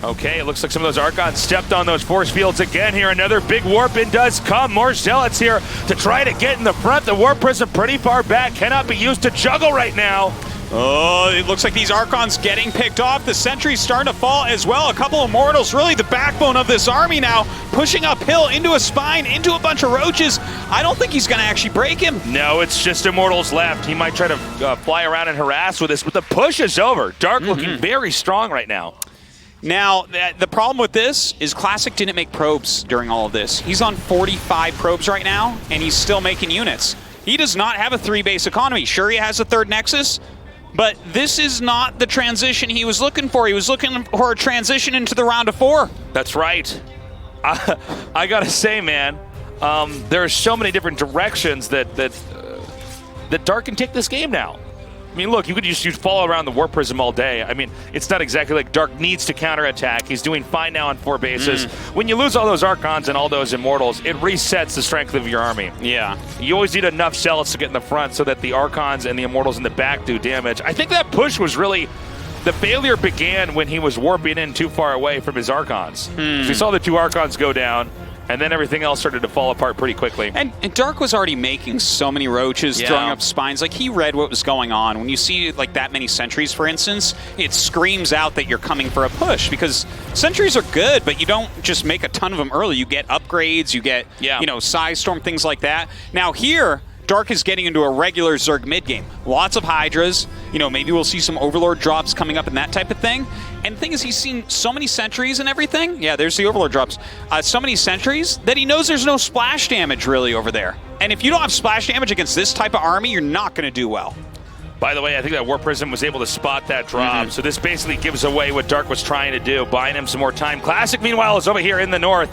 A: Okay, it looks like some of those Archons stepped on those force fields again here. Another big warp in does come. More Zealots here to try to get in the front. The Warp Prism pretty far back. Cannot be used to juggle right now.
B: Oh, it looks like these Archons getting picked off. The sentry's starting to fall as well. A couple of Mortals, really the backbone of this army now, pushing uphill into a Spine, into a bunch of Roaches. I don't think he's going to actually break him.
A: No, it's just Immortals left. He might try to fly around and harass with this, but the push is over. Dark looking very strong right now.
B: Now, the problem with this is Classic didn't make probes during all of this. He's on 45 probes right now, and he's still making units. He does not have a 3-base economy. Sure, he has a third Nexus, but this is not the transition he was looking for. He was looking for a transition into the round of 4.
A: That's right. I gotta say, man, there are so many different directions that Dark can take this game now. mean, look, you could just follow around the Warp Prism all day. I mean, it's not exactly like Dark needs to counterattack. He's doing fine now on 4 bases. When you lose all those Archons and all those Immortals, it resets the strength of your army.
B: Yeah.
A: You always need enough Zealots to get in the front so that the Archons and the Immortals in the back do damage. I think that push was really... The failure began when he was warping in too far away from his Archons. So we saw the 2 Archons go down, and then everything else started to fall apart pretty quickly.
B: And Dark was already making so many roaches, throwing up spines. Like, he read what was going on. When you see, like, that many sentries, for instance, it screams out that you're coming for a push, because sentries are good, but you don't just make a ton of them early. You get upgrades, you get, you know, Size Storm, things like that. Now here, Dark is getting into a regular Zerg mid-game. Lots of Hydras. You know, maybe we'll see some Overlord drops coming up and that type of thing. And the thing is, he's seen so many sentries and everything. Yeah, there's the Overlord drops. So many sentries that he knows there's no splash damage really over there. And if you don't have splash damage against this type of army, you're not going to do well.
A: By the way, I think that Warp Prism was able to spot that drop, so this basically gives away what Dark was trying to do, buying him some more time. Classic, meanwhile, is over here in the north,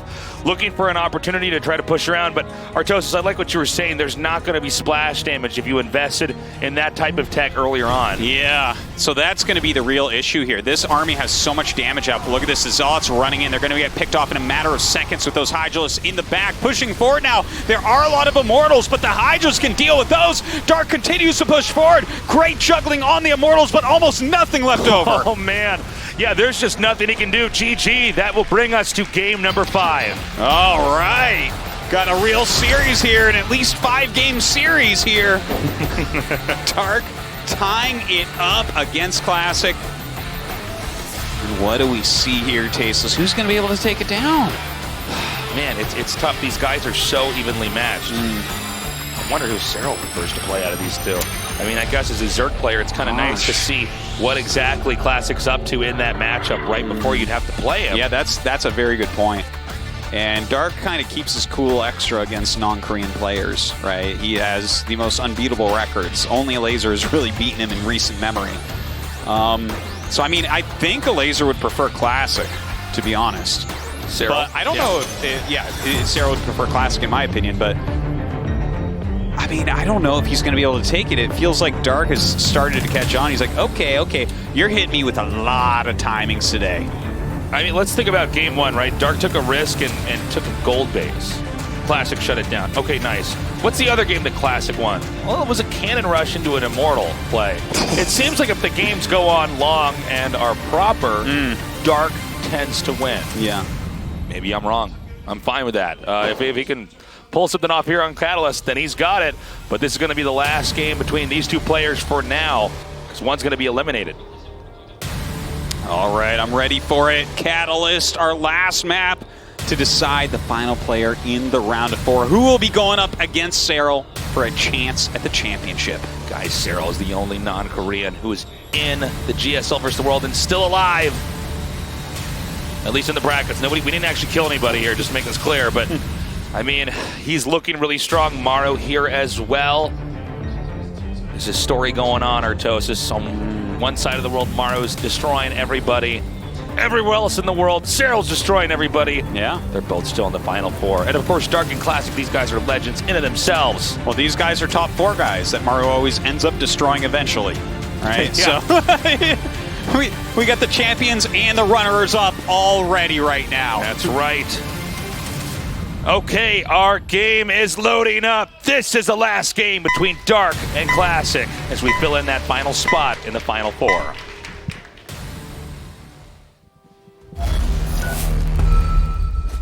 A: looking for an opportunity to try to push around, but Artosis, I like what you were saying. There's not going to be splash damage if you invested in that type of tech earlier on.
B: Yeah, so that's going to be the real issue here. This army has so much damage out. Look at this, the Zealots running in. They're going to get picked off in a matter of seconds with those Hydralisks in the back, pushing forward now. There are a lot of Immortals, but the Hydras can deal with those. Dark continues to push forward. Great juggling on the Immortals, but almost nothing left over.
A: Oh, man. Yeah, there's just nothing he can do. GG. That will bring us to game number 5.
B: All right. Got a real series here, and at least 5-game series here. Dark tying it up against Classic. And what do we see here, Tasteless? Who's going to be able to take it down?
A: Man, it's tough. These guys are so evenly matched. I wonder who Serral prefers to play out of these two. I mean, I guess as a Zerg player, it's kind of nice to see what exactly Classic's up to in that matchup right before you'd have to play him.
B: Yeah, that's a very good point. And Dark kind of keeps his cool extra against non-Korean players, right? He has the most unbeatable records. Only a Laser has really beaten him in recent memory. So, I mean, I think a Laser would prefer Classic, to be honest.
A: Serral?
B: But I don't know if, Serral would prefer Classic in my opinion, but I mean, I don't know if he's going to be able to take it. It feels like Dark has started to catch on. He's like, okay, you're hitting me with a lot of timings today.
A: I mean, let's think about game 1, right? Dark took a risk and took a gold base. Classic shut it down. Okay, nice. What's the other game that Classic won? Well, it was a cannon rush into an Immortal play. It seems like if the games go on long and are proper, Dark tends to win.
B: Yeah.
A: Maybe I'm wrong. I'm fine with that. If he can pull something off here on Catalyst, then he's got it. But this is going to be the last game between these two players for now, because one's going to be eliminated.
B: All right, I'm ready for it. Catalyst, our last map to decide the final player in the round of 4. Who will be going up against Serral for a chance at the championship?
A: Guys, Serral is the only non-Korean who is in the GSL versus the world and still alive. At least in the brackets. We didn't actually kill anybody here, just to make this clear, but I mean, he's looking really strong. Maru here as well. There's a story going on, Artosis. On one side of the world, Maru's destroying everybody. Everywhere else in the world, Serral's destroying everybody.
B: Yeah.
A: They're both still in the Final 4. And of course, Dark and Classic, these guys are legends in and themselves.
B: Well, these guys are top 4 guys that Maru always ends up destroying eventually. Right?
A: Yeah.
B: So we got the champions and the runners up already right now.
A: That's right. Okay, our game is loading up. This is the last game between Dark and Classic as we fill in that final spot in the Final 4.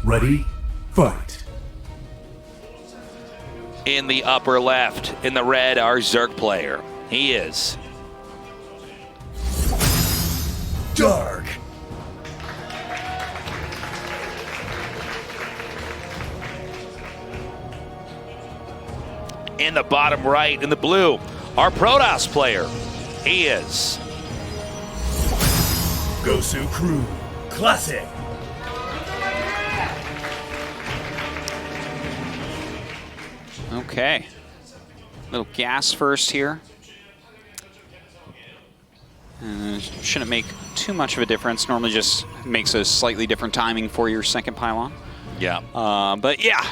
D: Ready, fight.
A: In the upper left, in the red, our Zerg player. He is
D: Dark.
A: in the bottom right, in the blue, our Protoss player. He is
D: Gosu Crew. Classic.
B: Okay. Little gas first here. Shouldn't make too much of a difference. Normally just makes a slightly different timing for your second pylon.
A: Yeah.
B: But yeah,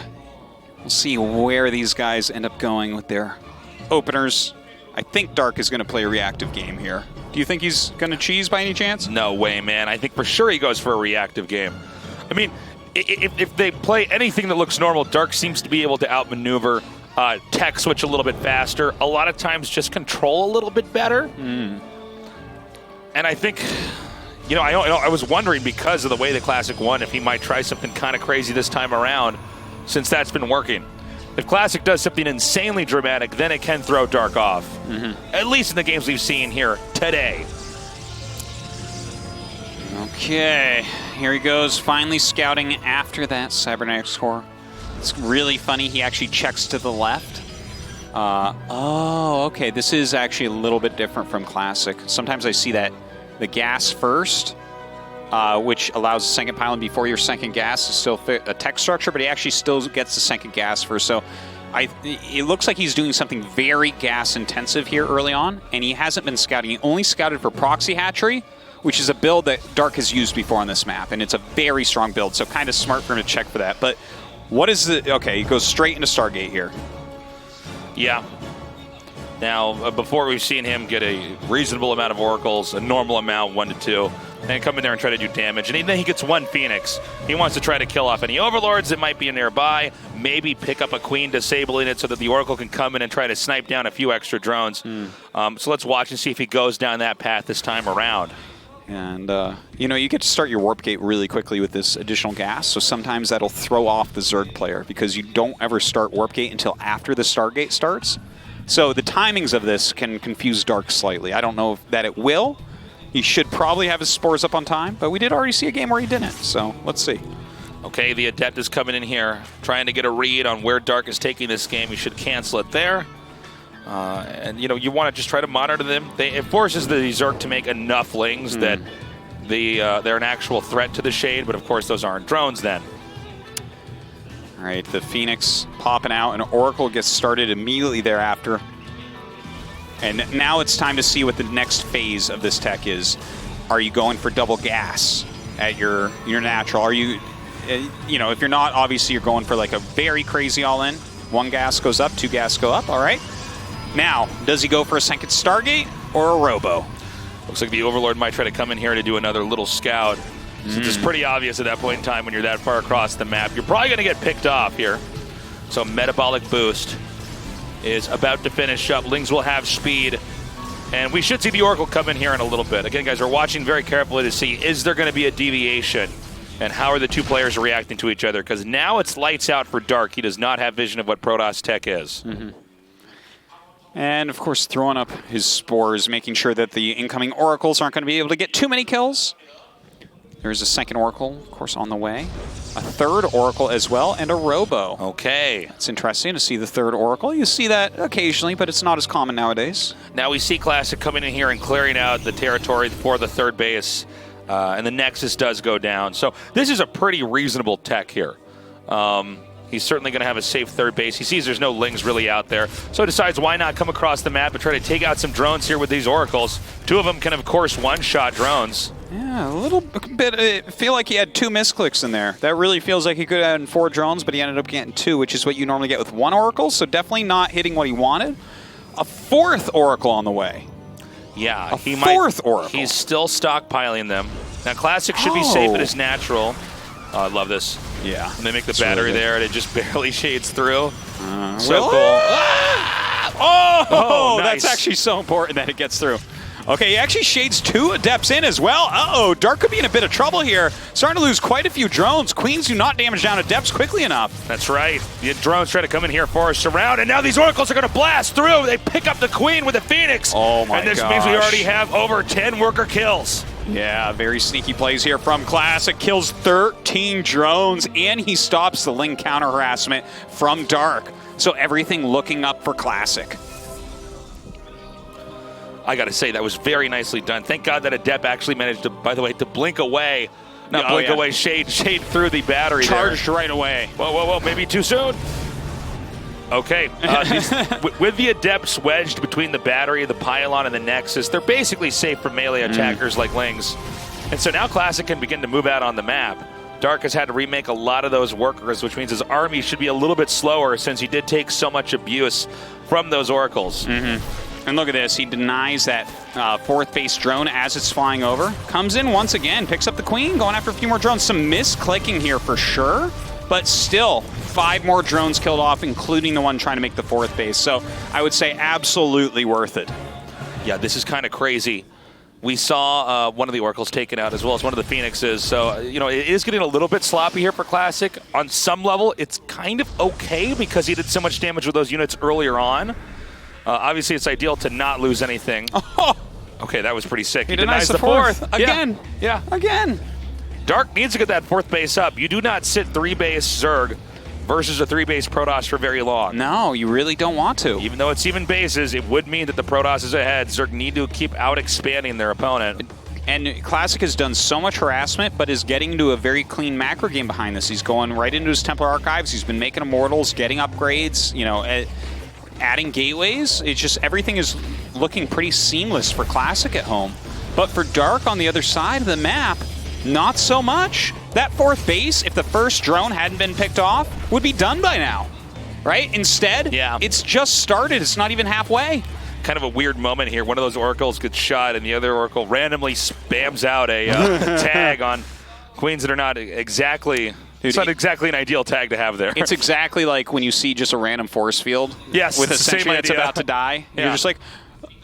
B: we'll see where these guys end up going with their openers. I think Dark is going to play a reactive game here. Do you think he's going to cheese by any chance?
A: No way, man. I think for sure he goes for a reactive game. I mean, if they play anything that looks normal, Dark seems to be able to outmaneuver, tech switch a little bit faster, a lot of times just control a little bit better. And I think, you know, I was wondering because of the way the Classic won if he might try something kind of crazy this time around, since that's been working. If Classic does something insanely dramatic, then it can throw Dark off. At least in the games we've seen here today.
B: Okay, here he goes, finally scouting after that cybernetics core. It's really funny, he actually checks to the left. Oh, okay, this is actually a little bit different from Classic. Sometimes I see that the gas first, which allows the second pylon before your second gas to still fit a tech structure, but he actually still gets the second gas first. So it looks like he's doing something very gas intensive here early on, and he hasn't been scouting. He only scouted for Proxy Hatchery, which is a build that Dark has used before on this map, and it's a very strong build, so kind of smart for him to check for that. But what is the... Okay, he goes straight into Stargate here.
A: Yeah. Now, before we've seen him get a reasonable amount of oracles, a normal amount, 1 to 2, and come in there and try to do damage. And then he gets 1 Phoenix. He wants to try to kill off any overlords that might be nearby, maybe pick up a queen, disabling it so that the oracle can come in and try to snipe down a few extra drones. So let's watch and see if he goes down that path this time around.
B: And, you know, you get to start your warp gate really quickly with this additional gas, so sometimes that'll throw off the Zerg player because you don't ever start warp gate until after the Stargate starts. So the timings of this can confuse Dark slightly. I don't know that it will. He should probably have his spores up on time, but we did already see a game where he didn't, so let's see.
A: Okay, the Adept is coming in here, trying to get a read on where Dark is taking this game. He should cancel it there. And, you know, you want to just try to monitor them. It forces the Zerg to make enough lings that they're an actual threat to the Shade, but of course those aren't drones then.
B: All right, the Phoenix popping out, and Oracle gets started immediately thereafter. And now it's time to see what the next phase of this tech is. Are you going for double gas at your natural? Are you, you know, if you're not, obviously you're going for like a very crazy all-in. 1 gas goes up, 2 gas go up, all right. Now, does he go for a second Stargate or a Robo?
A: Looks like the Overlord might try to come in here to do another little scout. Since it's pretty obvious at that point in time when you're that far across the map, you're probably going to get picked off here. So Metabolic Boost is about to finish up. Lings will have speed. And we should see the Oracle come in here in a little bit. Again, guys, we're watching very carefully to see, is there going to be a deviation? And how are the two players reacting to each other? Because now it's lights out for Dark. He does not have vision of what Protoss tech is.
B: And, of course, throwing up his spores, making sure that the incoming Oracles aren't going to be able to get too many kills. There's a second Oracle, of course, on the way. A third Oracle as well, and a Robo.
A: Okay.
B: It's interesting to see the third Oracle. You see that occasionally, but it's not as common nowadays.
A: Now we see Classic coming in here and clearing out the territory for the third base, and the Nexus does go down. So this is a pretty reasonable tech here. He's certainly going to have a safe third base. He sees there's no Lings really out there, so he decides why not come across the map and try to take out some drones here with these Oracles. 2 of them can, of course, one-shot drones.
B: Yeah, a little bit. I feel like he had 2 misclicks in there. That really feels like he could have had 4 drones, but he ended up getting 2, which is what you normally get with 1 Oracle, so definitely not hitting what he wanted. A 4th Oracle on the way.
A: Yeah,
B: he might. 4th Oracle.
A: He's still stockpiling them. Now, Classic should be safe at his natural. Oh, I love this.
B: Yeah.
A: And they make the battery really there, and it just barely shades through.
B: So cool. Oh,
A: nice.
B: That's actually so important that it gets through. Okay, he actually shades 2 Adepts in as well. Uh-oh, Dark could be in a bit of trouble here. Starting to lose quite a few drones. Queens do not damage down Adepts quickly enough.
A: That's right. The drones try to come in here for a surround, and now these Oracles are going to blast through. They pick up the Queen with the Phoenix.
B: Oh my gosh.
A: And this means we already have over 10 worker kills.
B: Yeah, very sneaky plays here from Classic. Kills 13 drones, and he stops the Ling counter harassment from Dark. So everything looking up for Classic.
A: I got to say, that was very nicely done. Thank God that Adept actually managed to, by the way, to blink away. Not blink away, shade through the battery.
B: Charged
A: there.
B: Right away.
A: Whoa, maybe too soon. Okay, with the Adepts wedged between the battery, the pylon, and the Nexus, they're basically safe from melee attackers like Lings. And so now Classic can begin to move out on the map. Dark has had to remake a lot of those workers, which means his army should be a little bit slower since he did take so much abuse from those Oracles.
B: And look at this. He denies that fourth base drone as it's flying over. Comes in once again, picks up the queen, going after a few more drones. Some misclicking here for sure, but still 5 more drones killed off, including the one trying to make the fourth base. So I would say absolutely worth it.
A: Yeah, this is kind of crazy. We saw one of the Oracles taken out as well as one of the Phoenixes. So, you know, it is getting a little bit sloppy here for Classic. On some level, it's kind of okay because he did so much damage with those units earlier on. Obviously, it's ideal to not lose anything.
B: Oh,
A: okay, that was pretty sick.
B: he denies the fourth. Again.
A: Yeah.
B: Again.
A: Dark needs to get that fourth base up. You do not sit 3-base Zerg versus a 3-base Protoss for very long.
B: No, you really don't want to.
A: Even though it's even bases, it would mean that the Protoss is ahead. Zerg need to keep out-expanding their opponent.
B: And Classic has done so much harassment, but is getting into a very clean macro game behind this. He's going right into his Templar Archives. He's been making Immortals, getting upgrades, you know, adding gateways. It's just everything is looking pretty seamless for Classic at home. But for Dark on the other side of the map, not so much. That fourth base, if the first drone hadn't been picked off, would be done by now, right? Instead, it's just started. It's not even halfway.
A: Kind of a weird moment here. One of those Oracles gets shot, and the other Oracle randomly spams out a tag on queens that are not exactly...
B: Dude,
A: it's not exactly an ideal tag to have there.
B: It's exactly like when you see just a random force field with a sentry that's about to die.
A: Yeah.
B: You're just like,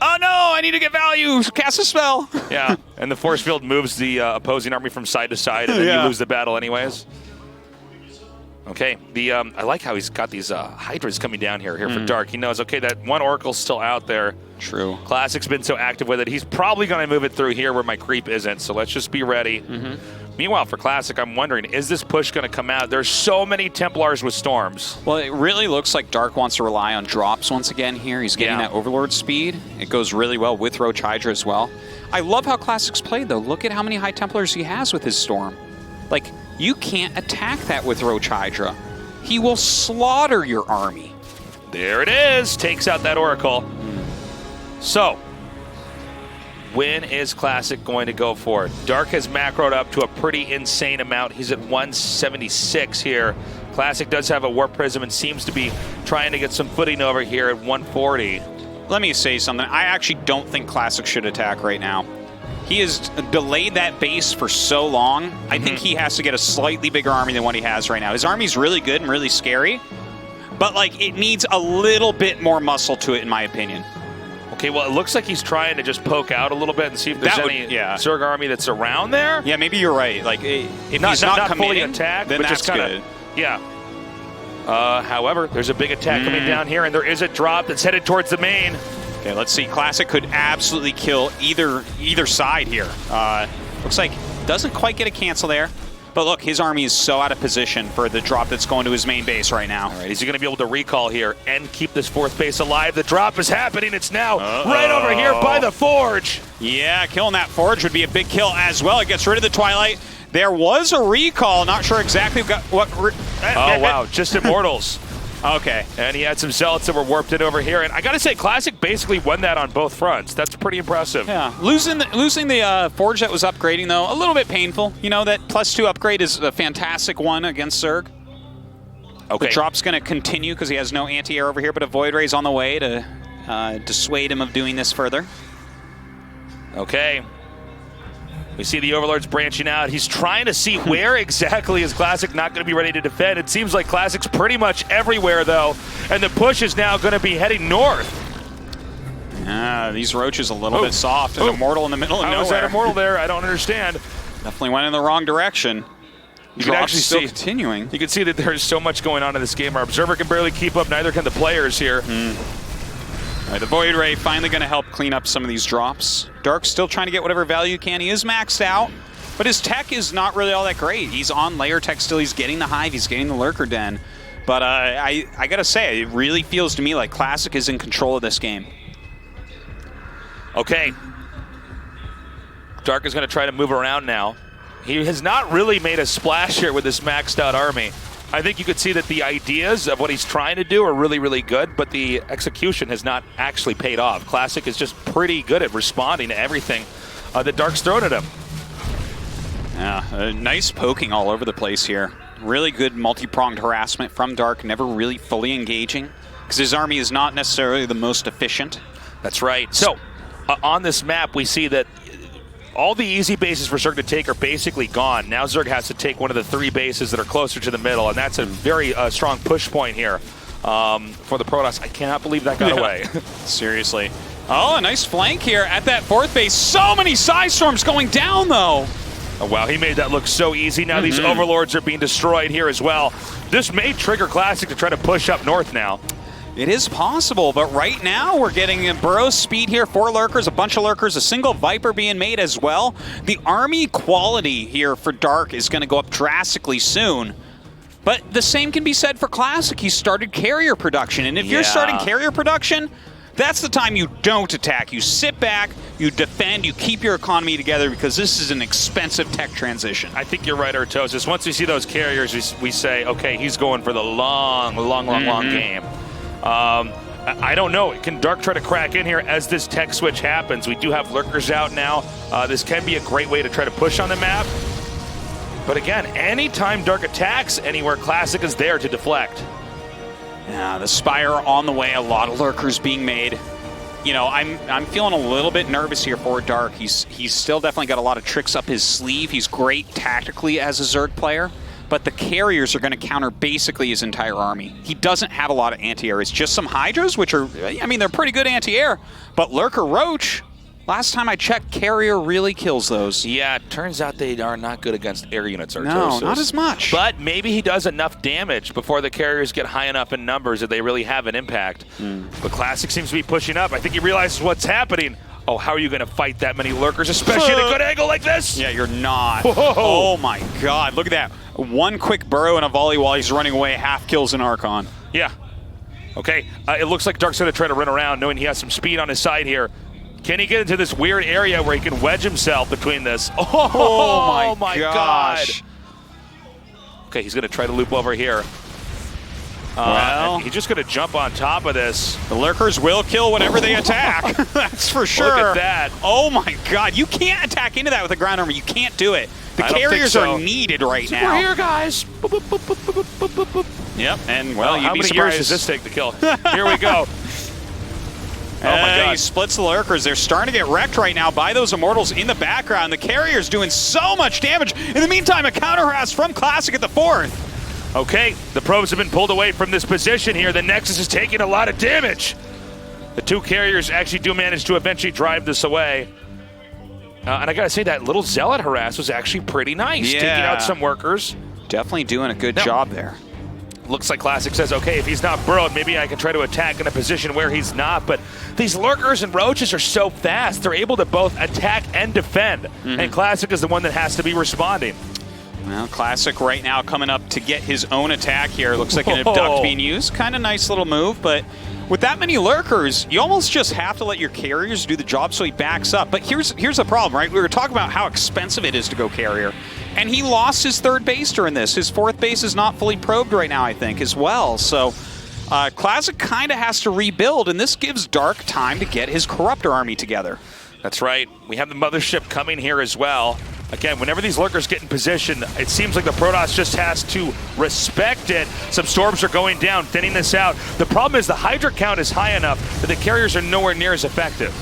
B: oh no, I need to get value, cast a spell.
A: Yeah, and the force field moves the opposing army from side to side, and then you lose the battle anyways. Okay, I like how he's got these Hydras coming down here for Dark. He knows, okay, that one Oracle's still out there.
B: True.
A: Classic's been so active with it. He's probably going to move it through here where my creep isn't, so let's just be ready. Meanwhile, for Classic, I'm wondering, is this push going to come out? There's so many Templars with Storms.
B: Well, it really looks like Dark wants to rely on drops once again here. He's getting that Overlord speed. It goes really well with Roach Hydra as well. I love how Classic's played, though. Look at how many High Templars he has with his Storm. Like, you can't attack that with Roach Hydra. He will slaughter your army.
A: There it is. Takes out that Oracle. So, when is Classic going to go for it? Dark has macroed up to a pretty insane amount. He's at 176 here. Classic does have a Warp Prism and seems to be trying to get some footing over here at 140.
B: Let me say something. I actually don't think Classic should attack right now. He has delayed that base for so long. I think he has to get a slightly bigger army than what he has right now. His army's really good and really scary, but like it needs a little bit more muscle to it, in my opinion.
A: Okay, well, it looks like he's trying to just poke out a little bit and see if there's any Zerg army that's around there.
B: Yeah, maybe you're right. Like, if he's
A: not
B: committing,
A: fully attacked,
B: then
A: but
B: that's
A: just kind of, however, there's a big attack coming down here, and there is a drop that's headed towards the main.
B: Okay, let's see. Classic could absolutely kill either side here. Looks like doesn't quite get a cancel there. But look, his army is so out of position for the drop that's going to his main base right now.
A: All right, is he going to be able to recall here and keep this fourth base alive? The drop is happening. It's now right over here by the Forge.
B: Yeah, killing that Forge would be a big kill as well. It gets rid of the Twilight. There was a recall. Not sure exactly what...
A: Oh, wow. Just Immortals.
B: Okay.
A: And he had some Zealots that were warped in over here. And I got to say, Classic basically won that on both fronts. That's pretty impressive.
B: Yeah. Losing the Forge that was upgrading, though, a little bit painful. You know, that +2 upgrade is a fantastic one against Zerg. Okay. The drop's going to continue because he has no anti-air over here, but a Void Ray's on the way to dissuade him of doing this further.
A: Okay. We see the Overlords branching out. He's trying to see where exactly is Classic not going to be ready to defend. It seems like Classic's pretty much everywhere, though, and the push is now going to be heading north.
B: These Roaches a little bit soft. An Immortal in the middle of nowhere.
A: How was that Immortal there? I don't understand.
B: Definitely went in the wrong direction.
A: You can actually
B: still
A: see,
B: continuing.
A: You can see that there's so much going on in this game. Our Observer can barely keep up, neither can the players here.
B: All right, the Void Ray finally going to help clean up some of these drops. Dark's still trying to get whatever value he can. He is maxed out, but his tech is not really all that great. He's on layer tech still. He's getting the Hive. He's getting the Lurker Den. But I got to say, it really feels to me like Classic is in control of this game.
A: Okay. Dark is going to try to move around now. He has not really made a splash here with this maxed out army. I think you could see that the ideas of what he's trying to do are really, really good, but the execution has not actually paid off. Classic is just pretty good at responding to everything that Dark's thrown at him.
B: Yeah, nice poking all over the place here. Really good multi-pronged harassment from Dark, never really fully engaging, because his army is not necessarily the most efficient.
A: That's right. So, on this map, we see that all the easy bases for Zerg to take are basically gone. Now Zerg has to take one of the 3 bases that are closer to the middle, and that's a very strong push point here for the Protoss. I cannot believe that got away.
B: Seriously. Oh, a nice flank here at that 4th base. So many Psy Storms going down, though.
A: Oh, wow, he made that look so easy. Now these Overlords are being destroyed here as well. This may trigger Classic to try to push up north now.
B: It is possible, but right now we're getting Burrow speed here. 4 Lurkers, a bunch of Lurkers, a single Viper being made as well. The army quality here for Dark is going to go up drastically soon. But the same can be said for Classic. He started carrier production, and if you're starting carrier production, that's the time you don't attack. You sit back, you defend, you keep your economy together because this is an expensive tech transition.
A: I think you're right, Artosis. Once we see those carriers, we say, okay, he's going for the long game. I don't know. Can Dark try to crack in here as this tech switch happens? We do have Lurkers out now. This can be a great way to try to push on the map. But again, anytime Dark attacks anywhere, Classic is there to deflect.
B: Yeah, the Spire on the way, a lot of Lurkers being made. You know, I'm feeling a little bit nervous here for Dark. He's still definitely got a lot of tricks up his sleeve. He's great tactically as a Zerg player, but the carriers are going to counter basically his entire army. He doesn't have a lot of anti-air. It's just some Hydras, which are, I mean, they're pretty good anti-air, but Lurker Roach, last time I checked, carrier really kills those.
A: Yeah, it turns out they are not good against air units, Artosis.
B: No, not as much.
A: But maybe he does enough damage before the carriers get high enough in numbers that they really have an impact. But Classic seems to be pushing up. I think he realizes what's happening. Oh, how are you going to fight that many Lurkers, especially at a good angle like this?
B: Yeah, you're not.
A: Whoa.
B: Oh my god, look at that. One quick burrow and a volley while he's running away, half kills an Archon.
A: Yeah. Okay, it looks like Dark's going to try to run around, knowing he has some speed on his side here. Can he get into this weird area where he can wedge himself between this? Oh my gosh. Okay, he's going to try to loop over here.
B: Well,
A: he's just going to jump on top of this.
B: The Lurkers will kill whatever they attack. That's for sure.
A: Look at that.
B: Oh my god, you can't attack into that with a ground armor. You can't do it. The carriers are needed right now.
A: We're here, guys. Boop, boop, boop, boop, boop, boop, boop, boop.
B: Yep, and well, you'd
A: how
B: be
A: many years
B: surprised.
A: does this take to kill? Here we go. Oh my god.
B: He splits the Lurkers. They're starting to get wrecked right now by those Immortals in the background. The carrier's doing so much damage. In the meantime, a counter harass from Classic at the 4th.
A: Okay, the probes have been pulled away from this position here. The Nexus is taking a lot of damage. The 2 carriers actually do manage to eventually drive this away. And I gotta say, that little Zealot harass was actually pretty nice, taking out some workers.
B: Definitely doing a good job there.
A: Looks like Classic says, okay, if he's not burrowed, maybe I can try to attack in a position where he's not. But these Lurkers and Roaches are so fast, they're able to both attack and defend. And Classic is the one that has to be responding.
B: Well, Classic right now coming up to get his own attack here. Looks like an abduct being used. Kind of nice little move, but with that many Lurkers, you almost just have to let your carriers do the job so he backs up. But here's the problem, right? We were talking about how expensive it is to go carrier. And he lost his 3rd base during this. His 4th base is not fully probed right now, I think, as well. So Classic kind of has to rebuild, and this gives Dark time to get his Corruptor army together.
A: That's right. We have the Mothership coming here as well. Again, whenever these Lurkers get in position, it seems like the Protoss just has to respect it. Some Storms are going down, thinning this out. The problem is the Hydra count is high enough that the carriers are nowhere near as effective.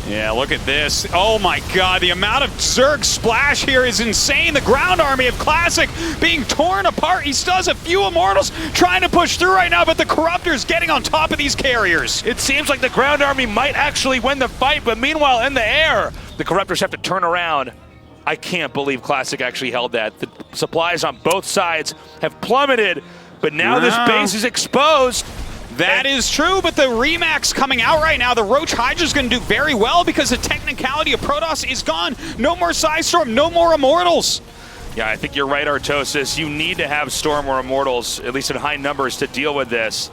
B: Yeah, look at this. Oh my god, the amount of Zerg splash here is insane. The ground army of Classic being torn apart. He still has a few Immortals trying to push through right now, but the Corruptor's getting on top of these carriers.
A: It seems like the ground army might actually win the fight, but meanwhile in the air, the Corruptors have to turn around. I can't believe Classic actually held that. The supplies on both sides have plummeted, but now this base is exposed.
B: That is true, but the Remax coming out right now, the Roach Hydra's going to do very well because the technicality of Protoss is gone. No more Psystorm, no more Immortals.
A: Yeah, I think you're right, Artosis. You need to have Storm or Immortals, at least in high numbers, to deal with this.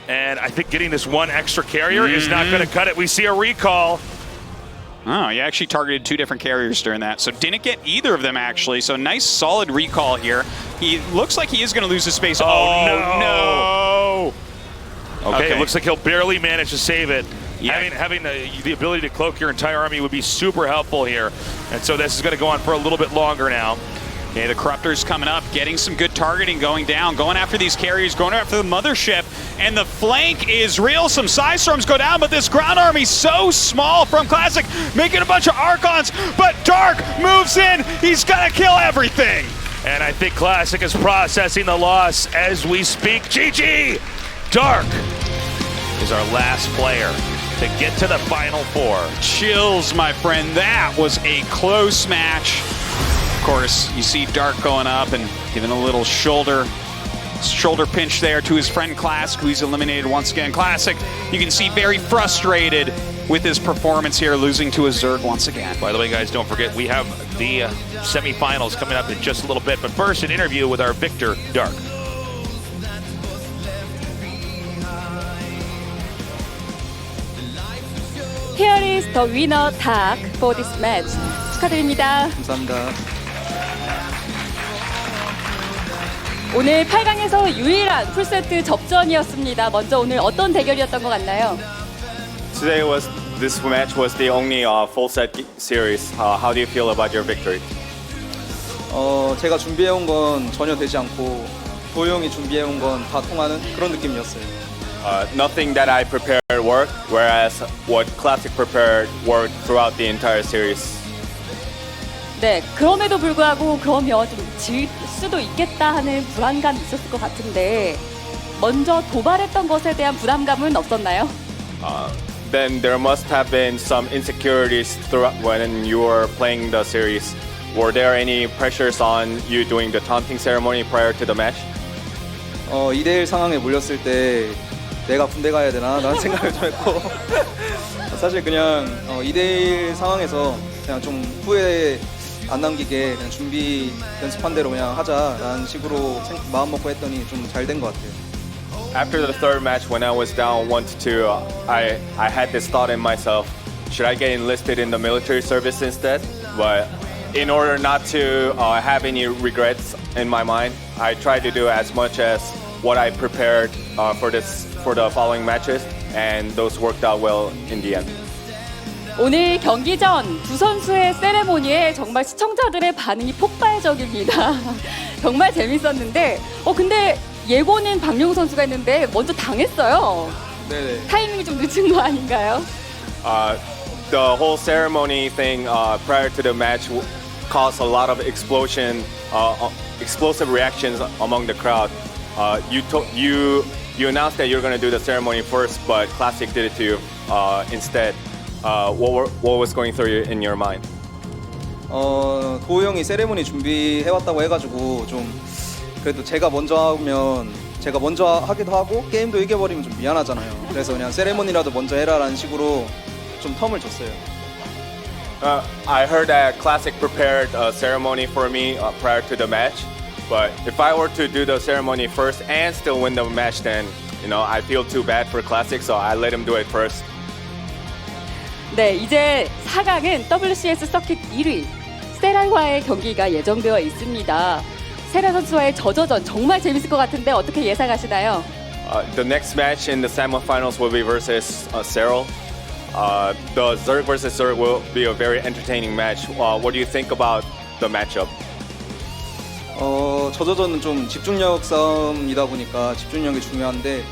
A: And I think getting this one extra carrier is not going to cut it. We see a recall.
B: Oh, he actually targeted 2 different carriers during that, so didn't get either of them, actually. So nice, solid recall here. He looks like he is going to lose his space.
A: Oh, no! Okay, it looks like he'll barely manage to save it. Yeah. Having the ability to cloak your entire army would be super helpful here. And so this is going to go on for a little bit longer now.
B: Okay, the Corruptor's coming up, getting some good targeting, going down, going after these carriers, going after the Mothership, and the flank is real. Some Psystorms go down, but this ground army's so small from Classic, making a bunch of Archons, but Dark moves in. He's gonna kill everything.
A: And I think Classic is processing the loss as we speak. GG! Dark is our last player to get to the Final Four.
B: Chills, my friend. That was a close match. Of course, you see Dark going up and giving a little shoulder pinch there to his friend Classic, who he's eliminated once again. Classic, you can see very frustrated with his performance here, losing to a Zerg once again.
A: By the way, guys, don't forget, we have the semifinals coming up in just a little bit. But first, an interview with our victor, Dark.
F: Here is the winner, Dark, for this match. 축하드립니다.
G: 감사합니다.
F: 오늘 8강에서 유일한 풀세트 접전이었습니다. 먼저 오늘 어떤 대결이었던 것 같나요?
H: This match was the only full set series. How do you feel about your victory?
G: 제가 준비해온 건 전혀 되지 않고 도영이 준비해온 건 다 통하는 그런 느낌이었어요.
H: Nothing that I prepared worked, whereas what Classic prepared worked throughout the entire series.
F: 네, 그럼에도 불구하고 그러면 좀 질 수도 있겠다 하는 불안감이 있었을 것 같은데 먼저 도발했던 것에 대한 부담감은 없었나요?
H: Then there must have been some insecurities throughout when you were playing the series. Were there any pressures on you doing the taunting ceremony prior to the match?
G: 2대1 상황에 몰렸을 때 내가 군대 가야 되나 라는 생각을 좀 했고 사실 그냥 2대1 상황에서 그냥 좀 후회 안 남기게 그냥 준비 연습한 대로 그냥 하자라는 식으로 마음 먹고 했더니 좀 잘 된 것 같아요.
H: After the third match, when I was down 1-2, I had this thought in myself: should I get enlisted in the military service instead? But in order not to have any regrets in my mind, I tried to do as much as what I prepared for the following matches, and those worked out well in the end.
F: 오늘 경기 전 두 선수의 세레모니에 정말 시청자들의 반응이 폭발적입니다. 정말 재밌었는데 근데 예고는 박용우 선수가 했는데 먼저 당했어요.
G: 네네.
F: 타이밍이 좀 늦은 거 아닌가요?
H: The whole ceremony thing prior to the match caused a lot of explosive reactions among the crowd. You announced that you're going to do the ceremony first, but Classic did it to you instead. What was going through in your mind?
G: 도우 형이 세레모니 준비해왔다고 해가지고 좀 그래도 제가 먼저 하면 제가 먼저 하기도 하고 게임도 이겨버리면 좀 미안하잖아요. 그래서 그냥 세레모니라도 먼저 해라라는 식으로 좀 텀을 줬어요.
H: I heard that Classic prepared a ceremony for me prior to the match, but if I were to do the ceremony first and still win the match, then I feel too bad for Classic, so I let him do it first.
F: 네, 이제 4강은 WCS 서킷 1위 세랄과의 경기가 예정되어 있습니다. 세랄 선수와의 저저전 정말 재밌을 것 같은데 어떻게 예상하시나요?
H: The next match in the semifinals will be versus Serral. The Zerg versus Zerg will be a very entertaining match. What do you think about the matchup?
G: 저저전은 좀 집중력 싸움이다 보니까 집중력이 중요한데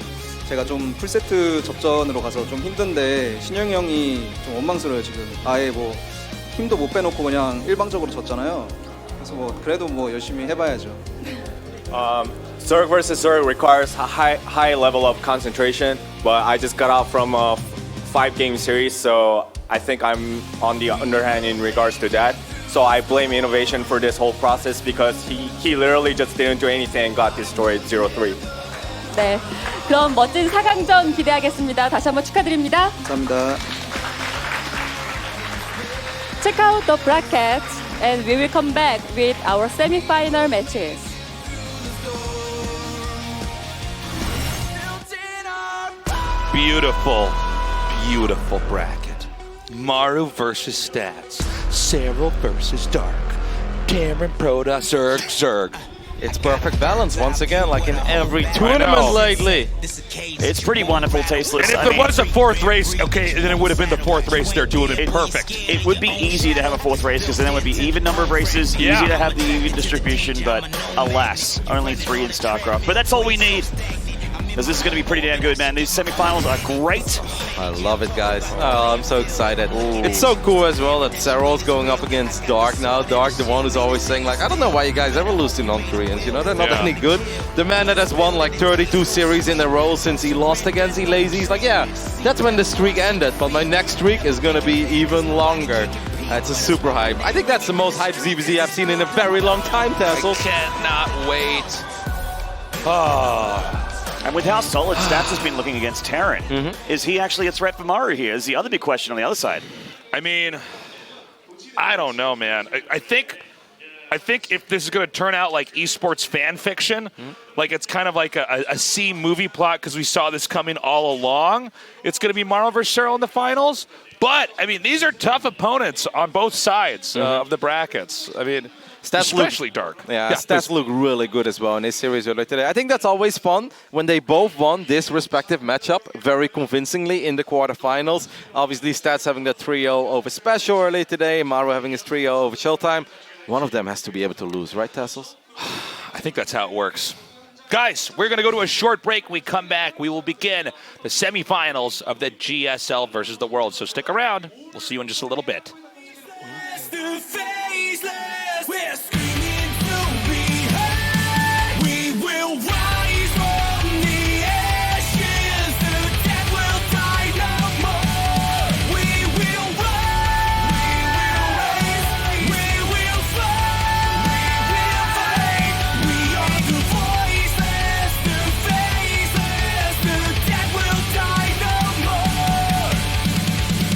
G: 제가 좀 풀세트 접전으로 가서 좀 힘든데 신영이 형이 좀 원망스러워요 지금. 아예 뭐 힘도 못 빼놓고 그냥 일방적으로 졌잖아요. 그래서 그래도 열심히 해봐야죠.
H: Zerg versus Zerg requires a high level of concentration, but I just got out from a 5-game series, so I think I'm on the underhand in regards to that. So I blame Innovation for this whole process because he literally just didn't do anything and got destroyed 0-3.
F: 네, 그럼 멋진 4강전 기대하겠습니다. 다시 한번 축하드립니다.
G: 감사합니다.
F: Check out the brackets and we will come back with our semi-final matches.
A: Beautiful, beautiful bracket. Maru versus Stats. Serral versus Dark. Cameron, Protoss, Zerg.
I: it's perfect balance once again, like in every tournament lately.
C: It's pretty wonderful, Tasteless.
A: And if there was a fourth race, okay, then it would have been the fourth race there too. It would have been perfect.
C: It would be easy to have a fourth race because then it would be even number of races, easy to have the even distribution, but alas, only 3 in StarCraft. But that's all we need. Because this is going to be pretty damn good, man. These semifinals are great.
I: I love it, guys. Oh, I'm so excited. It's so cool as well that Serral's going up against Dark now. Dark, the one who's always saying, like, I don't know why you guys ever lose to non-Koreans. You know, they're not any good. The man that has won like 32 series in a row since he lost against Elazy. He's like, yeah, that's when the streak ended. But my next streak is going to be even longer. It's a super hype. I think that's the most hype ZVZ I've seen in a very long time, Tassel.
E: I cannot wait.
I: Oh.
C: And with how solid Stats has been looking against Terran, is he actually a threat for Maru here? Is the other big question on the other side.
A: I mean, I don't know, man. I think if this is going to turn out like esports fan fiction, like it's kind of like a C movie plot because we saw this coming all along, it's going to be Maru versus Serral in the finals. But, I mean, these are tough opponents on both sides of the brackets. I mean, especially Dark.
I: Yeah, Stats look really good as well in this series earlier today. I think that's always fun when they both won this respective matchup very convincingly in the quarterfinals. Obviously, Stats having the 3-0 over Special earlier today, Maru having his 3-0 over ShoWTimE. One of them has to be able to lose, right, Tassels?
A: I think that's how it works. Guys, we're going to go to a short break. When we come back, we will begin the semifinals of the GSL versus the World. So stick around. We'll see you in just a little bit.